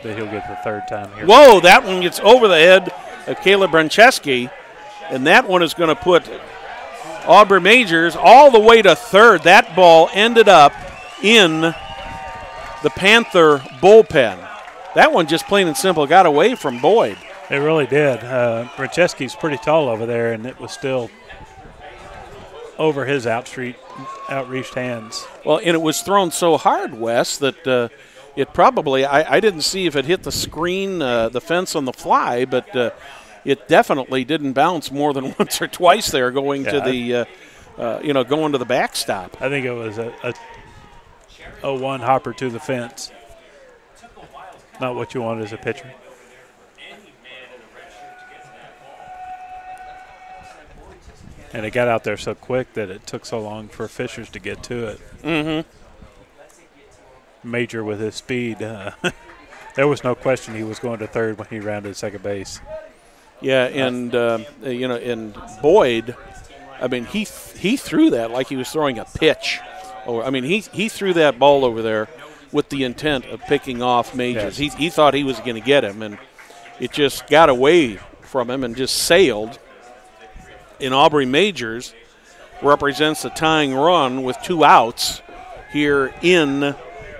that he'll get the 3rd time here. Whoa, that one gets over the head of Caleb Brancheski, and that one is going to put Aubrey Majors all the way to 3rd. That ball ended up in the Panther bullpen. That one just plain and simple got away from Boyd. It really did. Brancheski's pretty tall over there, and it was still over his outreached hands. Well, and it was thrown so hard, Wes, that it probably, I didn't see if it hit the screen, the fence on the fly, but it definitely didn't bounce more than once or twice there going to the, going to the backstop. I think it was a 0-1 hopper to the fence. Not what you want as a pitcher. And it got out there so quick that it took so long for Fishers to get to it. Mm-hmm. Major with his speed. There was no question he was going to 3rd when he rounded second base. Yeah, and and Boyd, I mean, he threw that like he was throwing a pitch. Or I mean, he threw that ball over there with the intent of picking off Majors. Yes. He thought he was going to get him, and it just got away from him and just sailed. And Aubrey Majors represents the tying run with 2 outs here in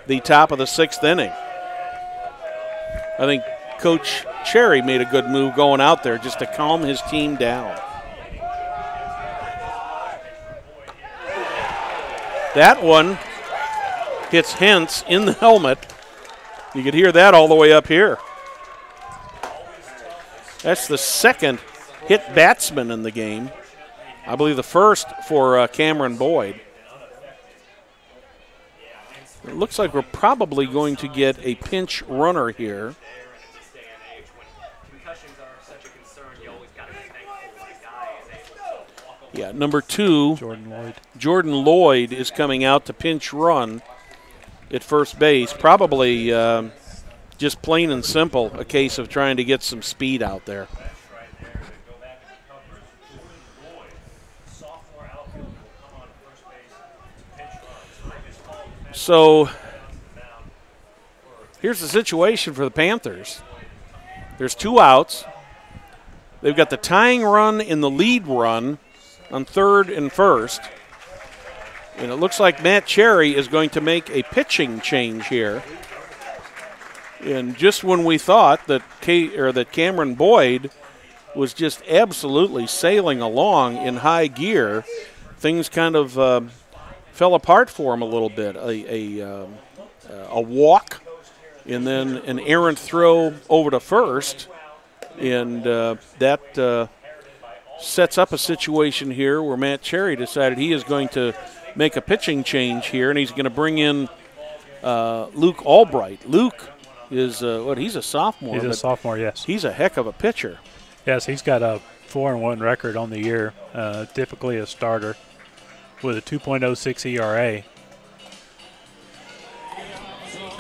the top of the 6th inning. I think Coach Cherry made a good move going out there just to calm his team down. That one hits Hentz in the helmet. You could hear that all the way up here. That's the 2nd hit batsman in the game. I believe the 1st for Cameron Boyd. It looks like we're probably going to get a pinch runner here. Yeah, number 2, Jordan Lloyd is coming out to pinch run at first base. Probably just plain and simple a case of trying to get some speed out there. So here's the situation for the Panthers. There's 2 outs. They've got the tying run in the lead run on 3rd and 1st. And it looks like Matt Cherry is going to make a pitching change here. And just when we thought that that Cameron Boyd was just absolutely sailing along in high gear, things kind of fell apart for him a little bit. A walk and then an errant throw over to first. And that sets up a situation here where Matt Cherry decided he is going to make a pitching change here, and he's going to bring in Luke Albright. Luke is, he's a sophomore. He's a sophomore, yes. He's a heck of a pitcher. Yes, he's got a 4-1 record on the year, typically a starter, with a 2.06 ERA.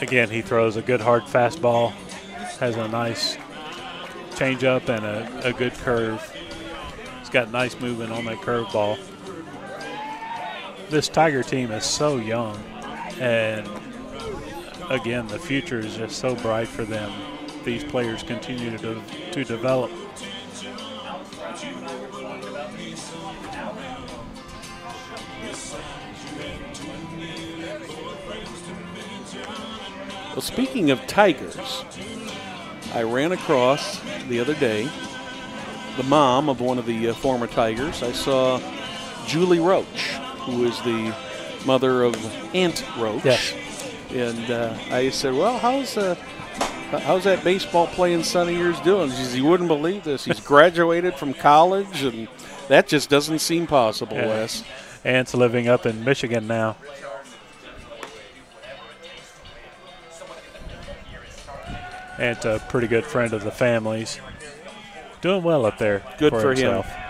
Again, he throws a good hard fastball, has a nice changeup and a good curve. He's got nice movement on that curveball. This Tiger team is so young, and again, the future is just so bright for them. These players continue to develop. Well, speaking of Tigers, I ran across the other day the mom of one of the former Tigers. I saw Julie Roach, who is the mother of Aunt Roach. Yes. And I said, well, how's that baseball playing son of yours doing? She says, you wouldn't believe this. He's graduated from college, and that just doesn't seem possible, yeah. Wes. Aunt's living up in Michigan now. Aunt's a pretty good friend of the family's. Doing well up there. Good for himself. him.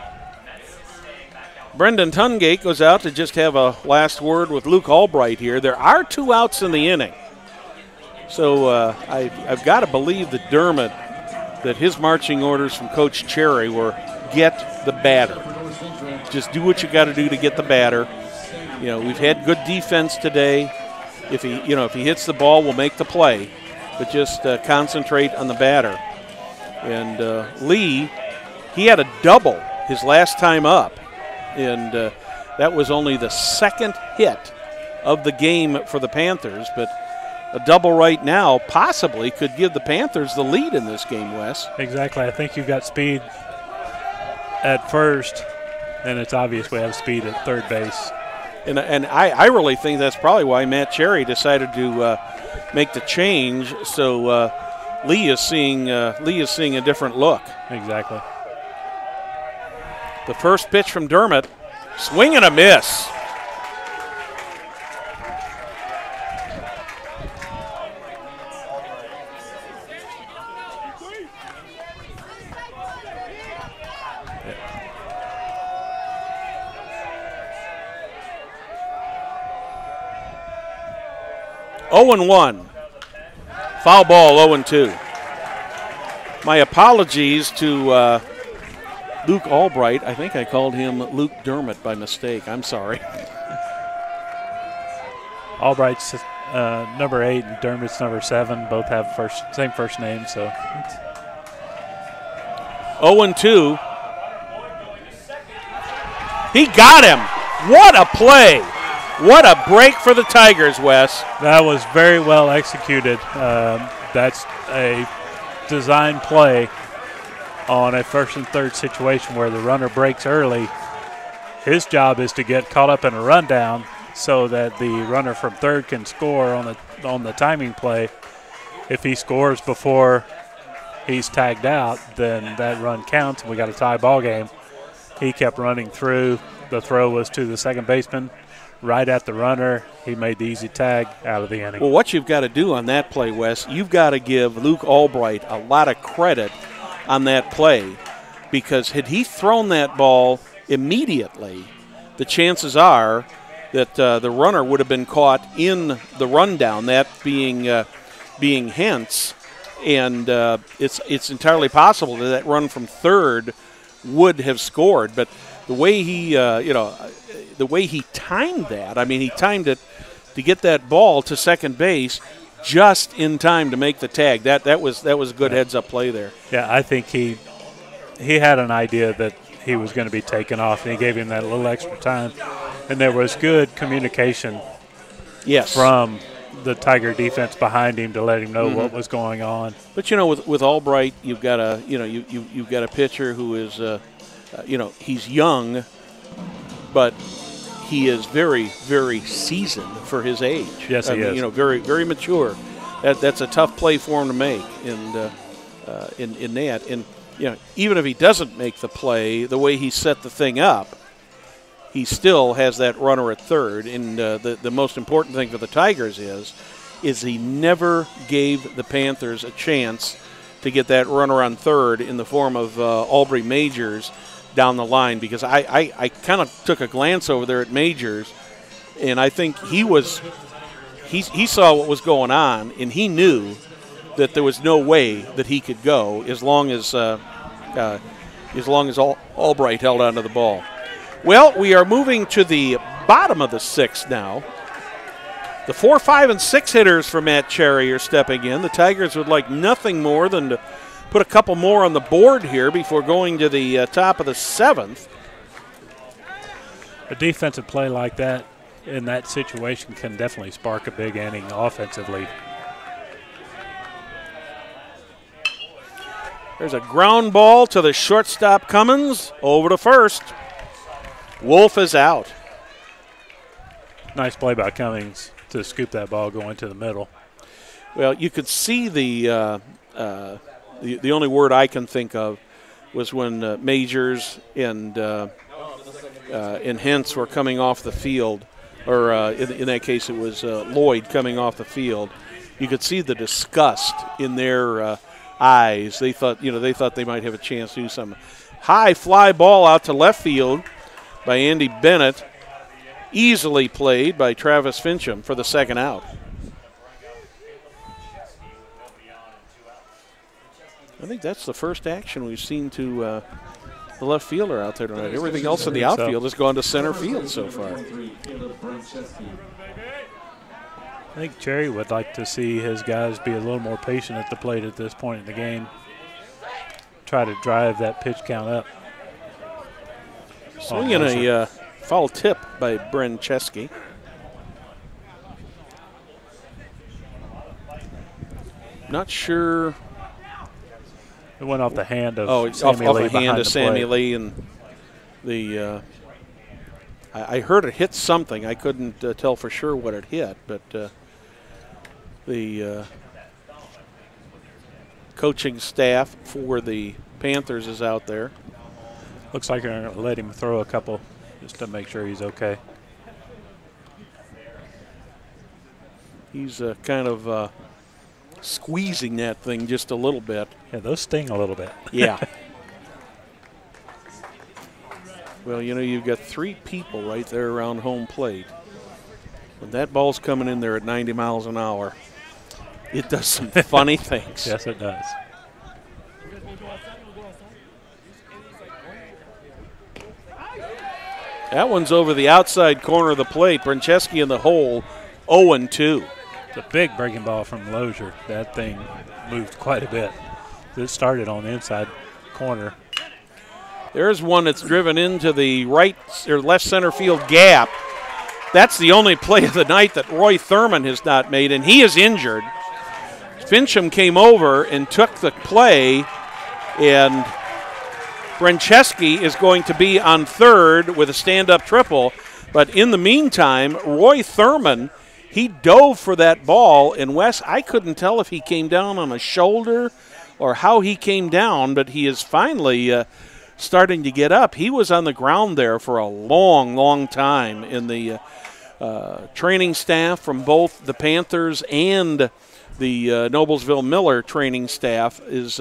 Brendan Tungate goes out to just have a last word with Luke Albright here. There are 2 outs in the inning. So I've got to believe that Dermott, that his marching orders from Coach Cherry were get the batter. Just do what you got to do to get the batter. You know, we've had good defense today. If he hits the ball, we'll make the play. But just concentrate on the batter. And Lee, he had a double his last time up. And that was only the 2nd hit of the game for the Panthers. But a double right now possibly could give the Panthers the lead in this game, Wes. Exactly. I think you've got speed at first, and it's obvious we have speed at third base. And I really think that's probably why Matt Cherry decided to make the change. So Lee is seeing a different look. Exactly. The first pitch from Dermott, swing and a miss. Oh and 1. Foul ball, 0-2. My apologies to Luke Albright. I think I called him Luke Dermott by mistake. I'm sorry. Albright's number 8 and Dermott's number 7. Both have same first name. So 0-2. He got him. What a play. What a break for the Tigers, Wes. That was very well executed. That's a design play on a 1st and 3rd situation where the runner breaks early. His job is to get caught up in a rundown so that the runner from 3rd can score on the timing play. If he scores before he's tagged out, then that run counts and we got a tie ball game. He kept running through. The throw was to the second baseman, right at the runner. He made the easy tag out of the inning. Well, what you've got to do on that play, Wes, you've got to give Luke Albright a lot of credit on that play, because had he thrown that ball immediately, the chances are that the runner would have been caught in the rundown, that being Hentz, and it's entirely possible that run from 3rd would have scored. But the way he the way he timed that, I mean, he timed it to get that ball to second base just in time to make the tag. That was a good heads-up play there. Yeah, I think he had an idea that he was going to be taken off, and he gave him that little extra time. And there was good communication from the Tiger defense behind him to let him know what was going on. But with Albright, you've got you've got a pitcher who is he's young, but he is very, very seasoned for his age. Yes, he is. Very, very mature. That's a tough play for him to make, and in that, and even if he doesn't make the play, the way he set the thing up, he still has that runner at third. And the most important thing for the Tigers is he never gave the Panthers a chance to get that runner on third in the form of Aubrey Majors down the line, because I kind of took a glance over there at Majors, and I think he saw what was going on, and he knew that there was no way that he could go as long as Albright held onto the ball. Well, we are moving to the bottom of the sixth now. The 4, 5, and 6 hitters for Matt Cherry are stepping in. The Tigers would like nothing more than to put a couple more on the board here before going to the top of the seventh. A defensive play like that in that situation can definitely spark a big inning offensively. There's a ground ball to the shortstop Cummins, over to first. Wolf is out. Nice play by Cummings to scoop that ball going to the middle. Well, you could see the only word I can think of was when Majors and Hentz were coming off the field, or in that case it was Lloyd coming off the field. You could see the disgust in their eyes. They thought they might have a chance to do something. High fly ball out to left field by Andy Bennett, easily played by Travis Fincham for the second out. I think that's the first action we've seen to the left fielder out there tonight. Everything else in the outfield has gone to center field so far. I think Cherry would like to see his guys be a little more patient at the plate at this point in the game. Try to drive that pitch count up. Swinging a foul tip by Brencheski. Not sure. It went off the hand of off the hand of Sammy Lee, and the I heard it hit something. I couldn't tell for sure what it hit, but the coaching staff for the Panthers is out there. Looks like they're going to let him throw a couple just to make sure he's okay. He's kind of squeezing that thing just a little bit. Yeah, those sting a little bit. Yeah. Well, you've got 3 people right there around home plate. When that ball's coming in there at 90 miles an hour, it does some funny things. Yes, it does. That one's over the outside corner of the plate. Brencheski in the hole, 0-2. It's a big breaking ball from Lozier. That thing moved quite a bit. It started on the inside corner. There's one that's driven into the right or left center field gap. That's the only play of the night that Roy Thurman has not made, and he is injured. Fincham came over and took the play, and Brencheski is going to be on third with a stand-up triple. But in the meantime, Roy Thurman, he dove for that ball. And Wes, I couldn't tell if he came down on a shoulder or how he came down, but he is finally starting to get up. He was on the ground there for a long, long time. In the training staff from both the Panthers and the Noblesville Miller training staff is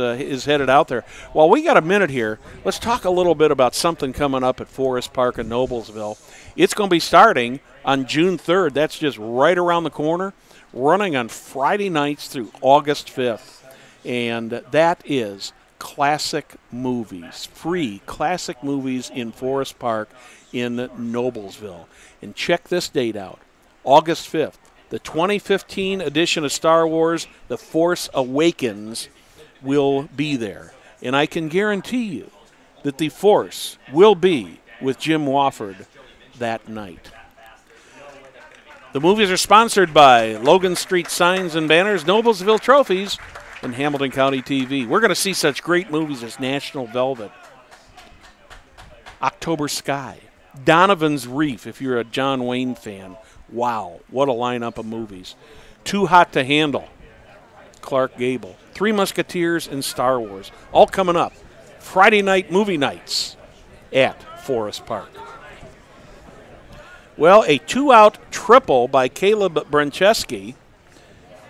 headed out there. While we got a minute here, let's talk a little bit about something coming up at Forest Park in Noblesville. It's going to be starting on June 3rd. That's just right around the corner, running on Friday nights through August 5th. And that is Classic Movies, free Classic Movies in Forest Park in Noblesville. And check this date out, August 5th. The 2015 edition of Star Wars, The Force Awakens, will be there. And I can guarantee you that the Force will be with Jim Wofford that night. The movies are sponsored by Logan Street Signs and Banners, Noblesville Trophies, and Hamilton County TV. We're going to see such great movies as National Velvet, October Sky, Donovan's Reef, if you're a John Wayne fan. Wow, what a lineup of movies. Too Hot to Handle, Clark Gable, Three Musketeers, and Star Wars. All coming up. Friday night movie nights at Forest Park. Well, a 2-out triple by Caleb Brancheski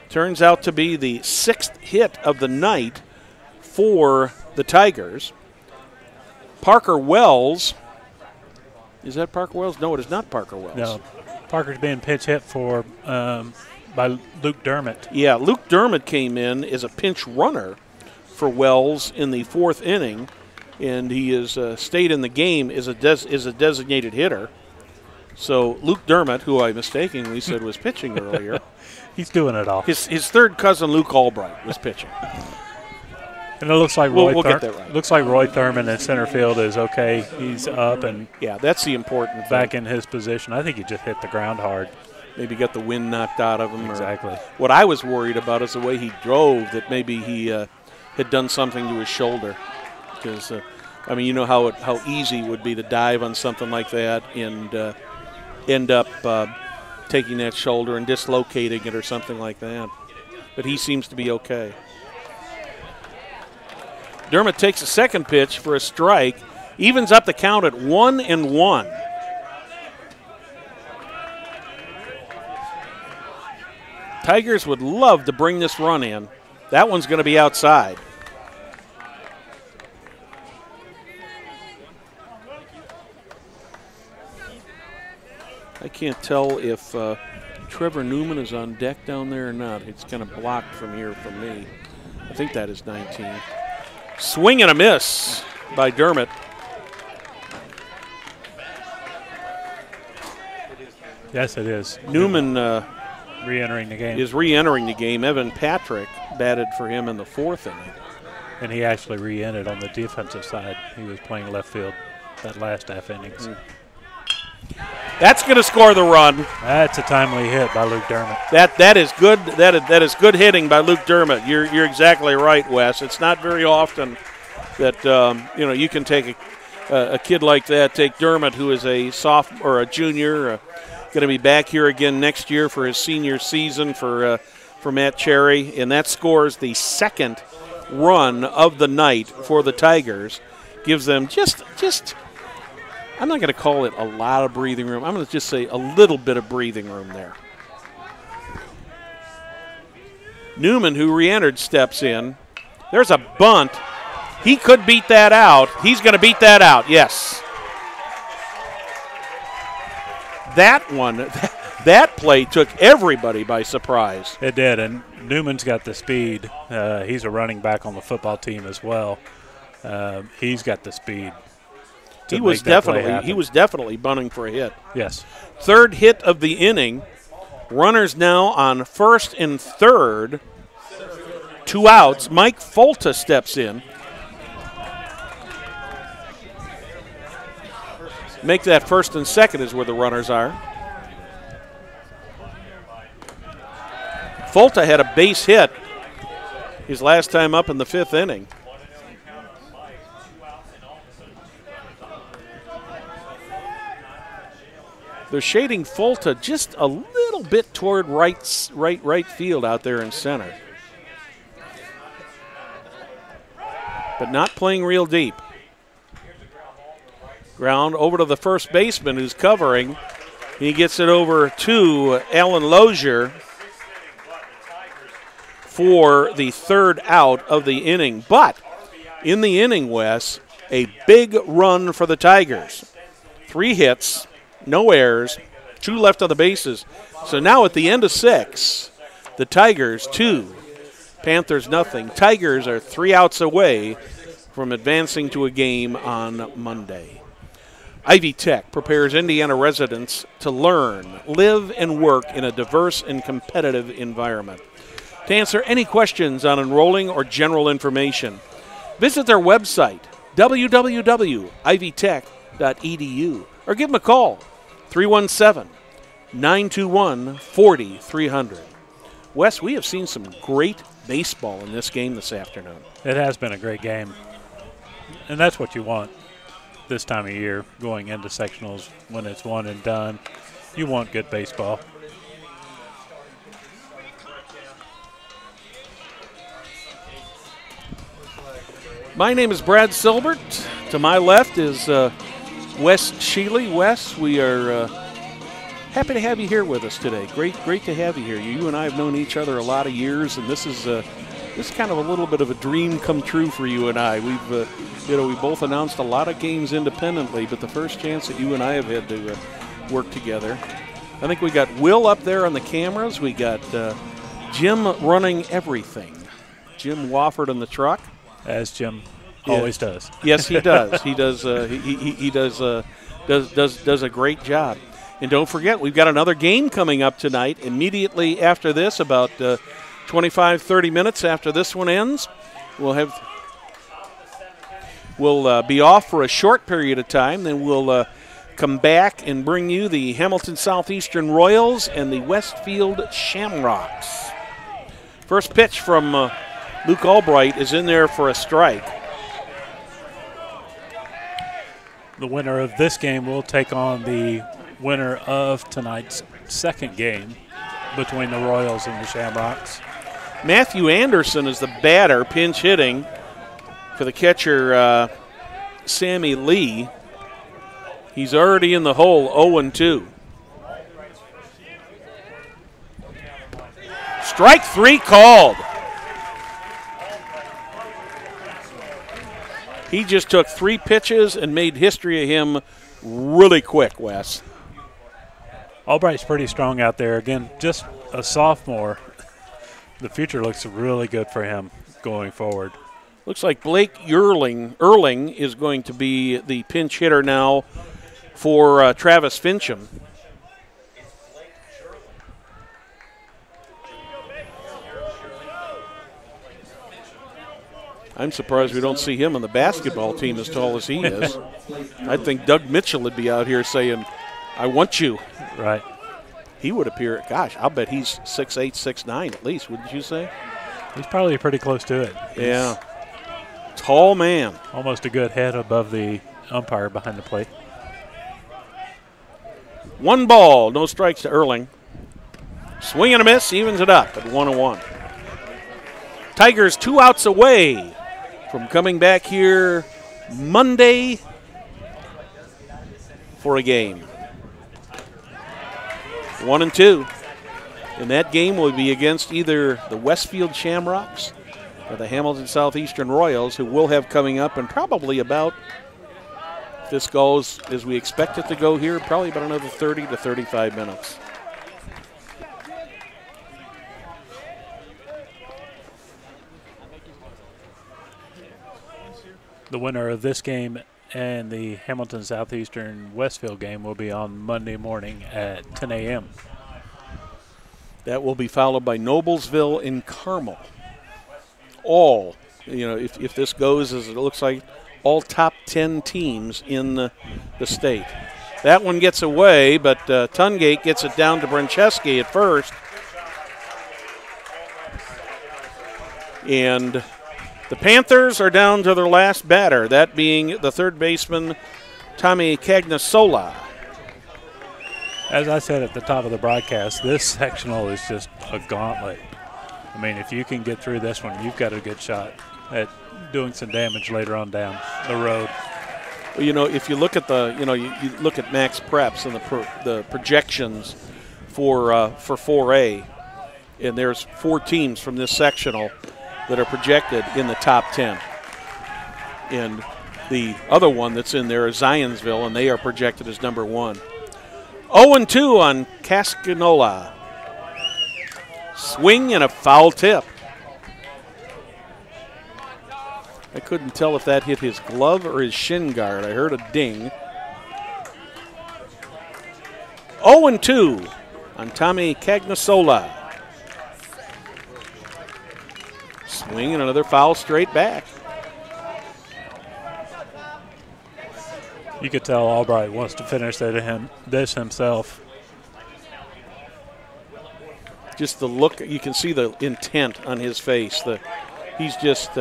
turns out to be the 6th hit of the night for the Tigers. Parker Wells. Is that Parker Wells? No, it is not Parker Wells. No, Parker's being pinch hit for by Luke Dermott. Yeah, Luke Dermott came in as a pinch runner for Wells in the 4th inning, and he has stayed in the game as a designated hitter. So Luke Dermott, who I mistakenly said was pitching earlier. He's doing it all. His third cousin, Luke Albright, was pitching. And it looks like we'll get that right. Looks like Roy Thurman in center field is okay. He's up and yeah, that's the important back thing. in his position. I think he just hit the ground hard. Maybe got the wind knocked out of him. Exactly. What I was worried about is the way he drove, that maybe he had done something to his shoulder. Because, I mean, you know how easy it would be to dive on something like that and end up taking that shoulder and dislocating it or something like that. But he seems to be okay. Dermott takes a second pitch for a strike, evens up the count at 1-1. Tigers would love to bring this run in. That one's going to be outside. I can't tell if Trevor Newman is on deck down there or not. It's kind of blocked from here from me. I think that is 19. Swing and a miss by Dermott. Yes, it is. Newman re-entering the game. Is re-entering the game. Evan Patrick batted for him in the 4th inning. And he actually re-entered on the defensive side. He was playing left field that last half innings. That's going to score the run. That's a timely hit by Luke Dermott. That is good. That is good hitting by Luke Dermott. You're exactly right, Wes. It's not very often that you can take a kid like that. Take Dermott, who is a sophomore or a junior, going to be back here again next year for his senior season for Matt Cherry, and that scores the 2nd run of the night for the Tigers. Gives them just. I'm not going to call it a lot of breathing room. I'm going to just say a little bit of breathing room there. Newman, who re-entered, steps in. There's a bunt. He could beat that out. He's going to beat that out, yes. That one, that play took everybody by surprise. It did, and Newman's got the speed. He's a running back on the football team as well. He's got the speed. He was definitely bunting for a hit. Yes. 3rd hit of the inning. Runners now on 1st and 3rd. 2 outs. Mike Folta steps in. Make that 1st and 2nd is where the runners are. Folta had a base hit his last time up in the 5th inning. They're shading Folta just a little bit toward right field out there in center. But not playing real deep. Ground over to the first baseman who's covering. He gets it over to Alan Lozier for the 3rd out of the inning. But in the inning, Wes, a big run for the Tigers. 3 hits. No errors, 2 left on the bases. So now at the end of 6, the Tigers 2, Panthers nothing. Tigers are 3 outs away from advancing to a game on Monday. Ivy Tech prepares Indiana residents to learn, live, and work in a diverse and competitive environment. To answer any questions on enrolling or general information, visit their website, www.ivytech.edu, or give them a call, 317-921-4300. Wes, we have seen some great baseball in this game this afternoon. It has been a great game, and that's what you want this time of year, going into sectionals when it's one and done. You want good baseball. My name is Brad Silbert. To my left is Wes Sheely. Wes, we are happy to have you here with us today. Great to have you here. You and I have known each other a lot of years, and this is kind of a little bit of a dream come true for you and I. We've we both announced a lot of games independently, but the first chance that you and I have had to work together. I think we got Will up there on the cameras. We got Jim running everything. Jim Wofford in the truck, as Jim always does. Yes, he does. He does. He does a great job. And don't forget, we've got another game coming up tonight. Immediately after this, about 25-30 minutes after this one ends, we'll be off for a short period of time. Then we'll come back and bring you the Hamilton Southeastern Royals and the Westfield Shamrocks. First pitch from Luke Albright is in there for a strike. The winner of this game will take on the winner of tonight's second game between the Royals and the Shamrocks. Matthew Anderson is the batter, pinch hitting for the catcher, Sammy Lee. He's already in the hole, 0-2. Strike three called. He just took 3 pitches and made history of him really quick, Wes. Albright's pretty strong out there. Again, just a sophomore. The future looks really good for him going forward. Looks like Blake Erling is going to be the pinch hitter now for Travis Fincham. I'm surprised we don't see him on the basketball team as tall as he is. I think Doug Mitchell would be out here saying, I want you. Right. He would appear, gosh, I'll bet he's 6'8", 6'9" at least, wouldn't you say? He's probably pretty close to it. Yeah. Tall man. Almost a good head above the umpire behind the plate. 1 ball, no strikes to Erling. Swing and a miss, evens it up at 1-1. Tigers 2 outs away from coming back here Monday for a game. 1-2. And that game will be against either the Westfield Shamrocks or the Hamilton Southeastern Royals, who we'll have coming up in probably about, if this goes as we expect it to go here, probably about another 30 to 35 minutes. The winner of this game and the Hamilton Southeastern Westfield game will be on Monday morning at 10 a.m. That will be followed by Noblesville and Carmel. All, if this goes as it looks like, all top 10 teams in the state. That one gets away, but Tungate gets it down to Brancheski at first. And the Panthers are down to their last batter, that being the third baseman, Tommy Cagnasola. As I said at the top of the broadcast, this sectional is just a gauntlet. I mean, if you can get through this one, you've got a good shot at doing some damage later on down the road. Well, if you look at you look at Max Preps and the projections for 4A, and there's 4 teams from this sectional that are projected in the top 10. And the other one that's in there is Zionsville, and they are projected as number 1. 0-2 on Cascanola. Swing and a foul tip. I couldn't tell if that hit his glove or his shin guard. I heard a ding. 0-2 on Tommy Cagnasola. Swing and another foul straight back. You could tell Albright wants to finish this himself. Just the look, you can see the intent on his face. He's just,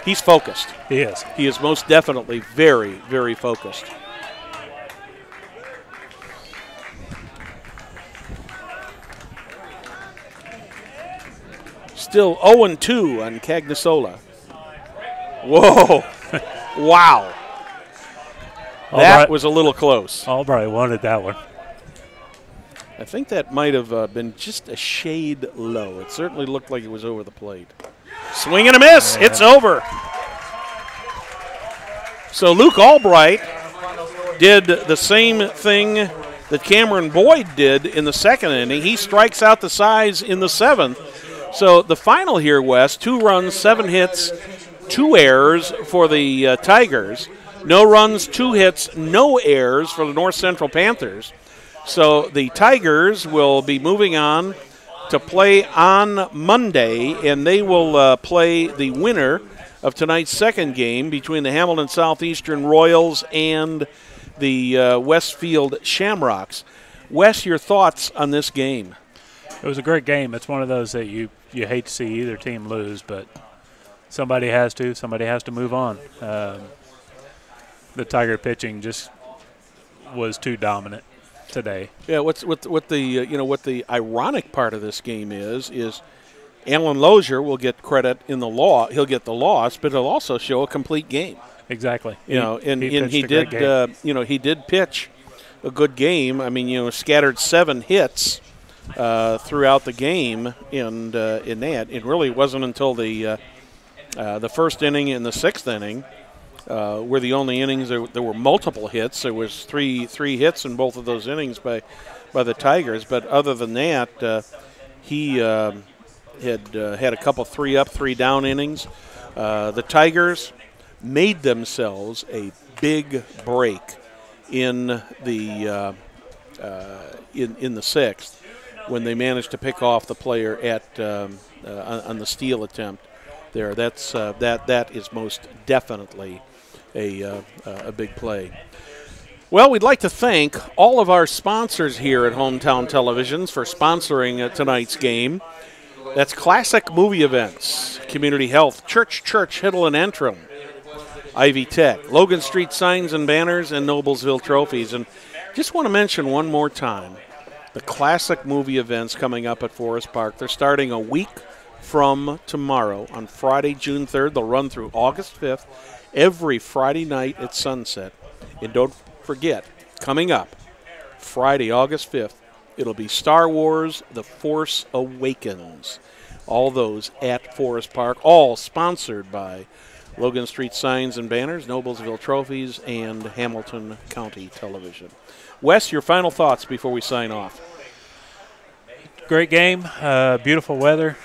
he's focused. He is. He is most definitely very, very focused. Still 0-2 on Cagnasola. Whoa. Wow. That was a little close. Albright wanted that one. I think that might have been just a shade low. It certainly looked like it was over the plate. Swing and a miss. Yeah. It's over. So Luke Albright did the same thing that Cameron Boyd did in the second inning. He strikes out the size in the seventh. So the final here, Wes, 2 runs, 7 hits, 2 errors for the Tigers. No runs, 2 hits, no errors for the North Central Panthers. So the Tigers will be moving on to play on Monday, and they will play the winner of tonight's second game between the Hamilton Southeastern Royals and the Westfield Shamrocks. Wes, your thoughts on this game? It was a great game. It's one of those that you hate to see either team lose, but somebody has to move on. The Tiger pitching just was too dominant today. Yeah, what the ironic part of this game is Alan Lozier will get credit in the law. He'll get the loss, but he'll also show a complete game. Exactly. He did pitch a good game. I mean, scattered 7 hits throughout the game, and in that, it really wasn't until the first inning and the 6th inning were the only innings there were multiple hits. There was three hits in both of those innings by the Tigers. But other than that, he had a couple 3-up, 3-down innings. The Tigers made themselves a big break in the in the 6th when they managed to pick off the player on the steal attempt. There, that is most definitely a big play. Well, we'd like to thank all of our sponsors here at Hometown Televisions for sponsoring tonight's game. That's Classic Movie Events, Community Health, Church, Hiddle and Antrim, Ivy Tech, Logan Street Signs and Banners, and Noblesville Trophies. And just want to mention one more time, the Classic Movie Events coming up at Forest Park. They're starting a week from tomorrow on Friday, June 3rd. They'll run through August 5th, every Friday night at sunset. And don't forget, coming up Friday, August 5th, it'll be Star Wars The Force Awakens. All those at Forest Park, all sponsored by Logan Street Signs and Banners, Noblesville Trophies, and Hamilton County Television. Wes, your final thoughts before we sign off. Great game, beautiful weather.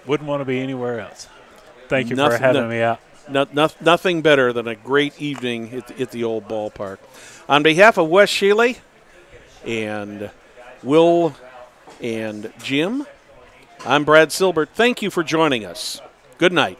Wouldn't want to be anywhere else. Thank you for having me out. Nothing better than a great evening at the old ballpark. On behalf of Wes Shealy and Will and Jim, I'm Brad Silbert. Thank you for joining us. Good night.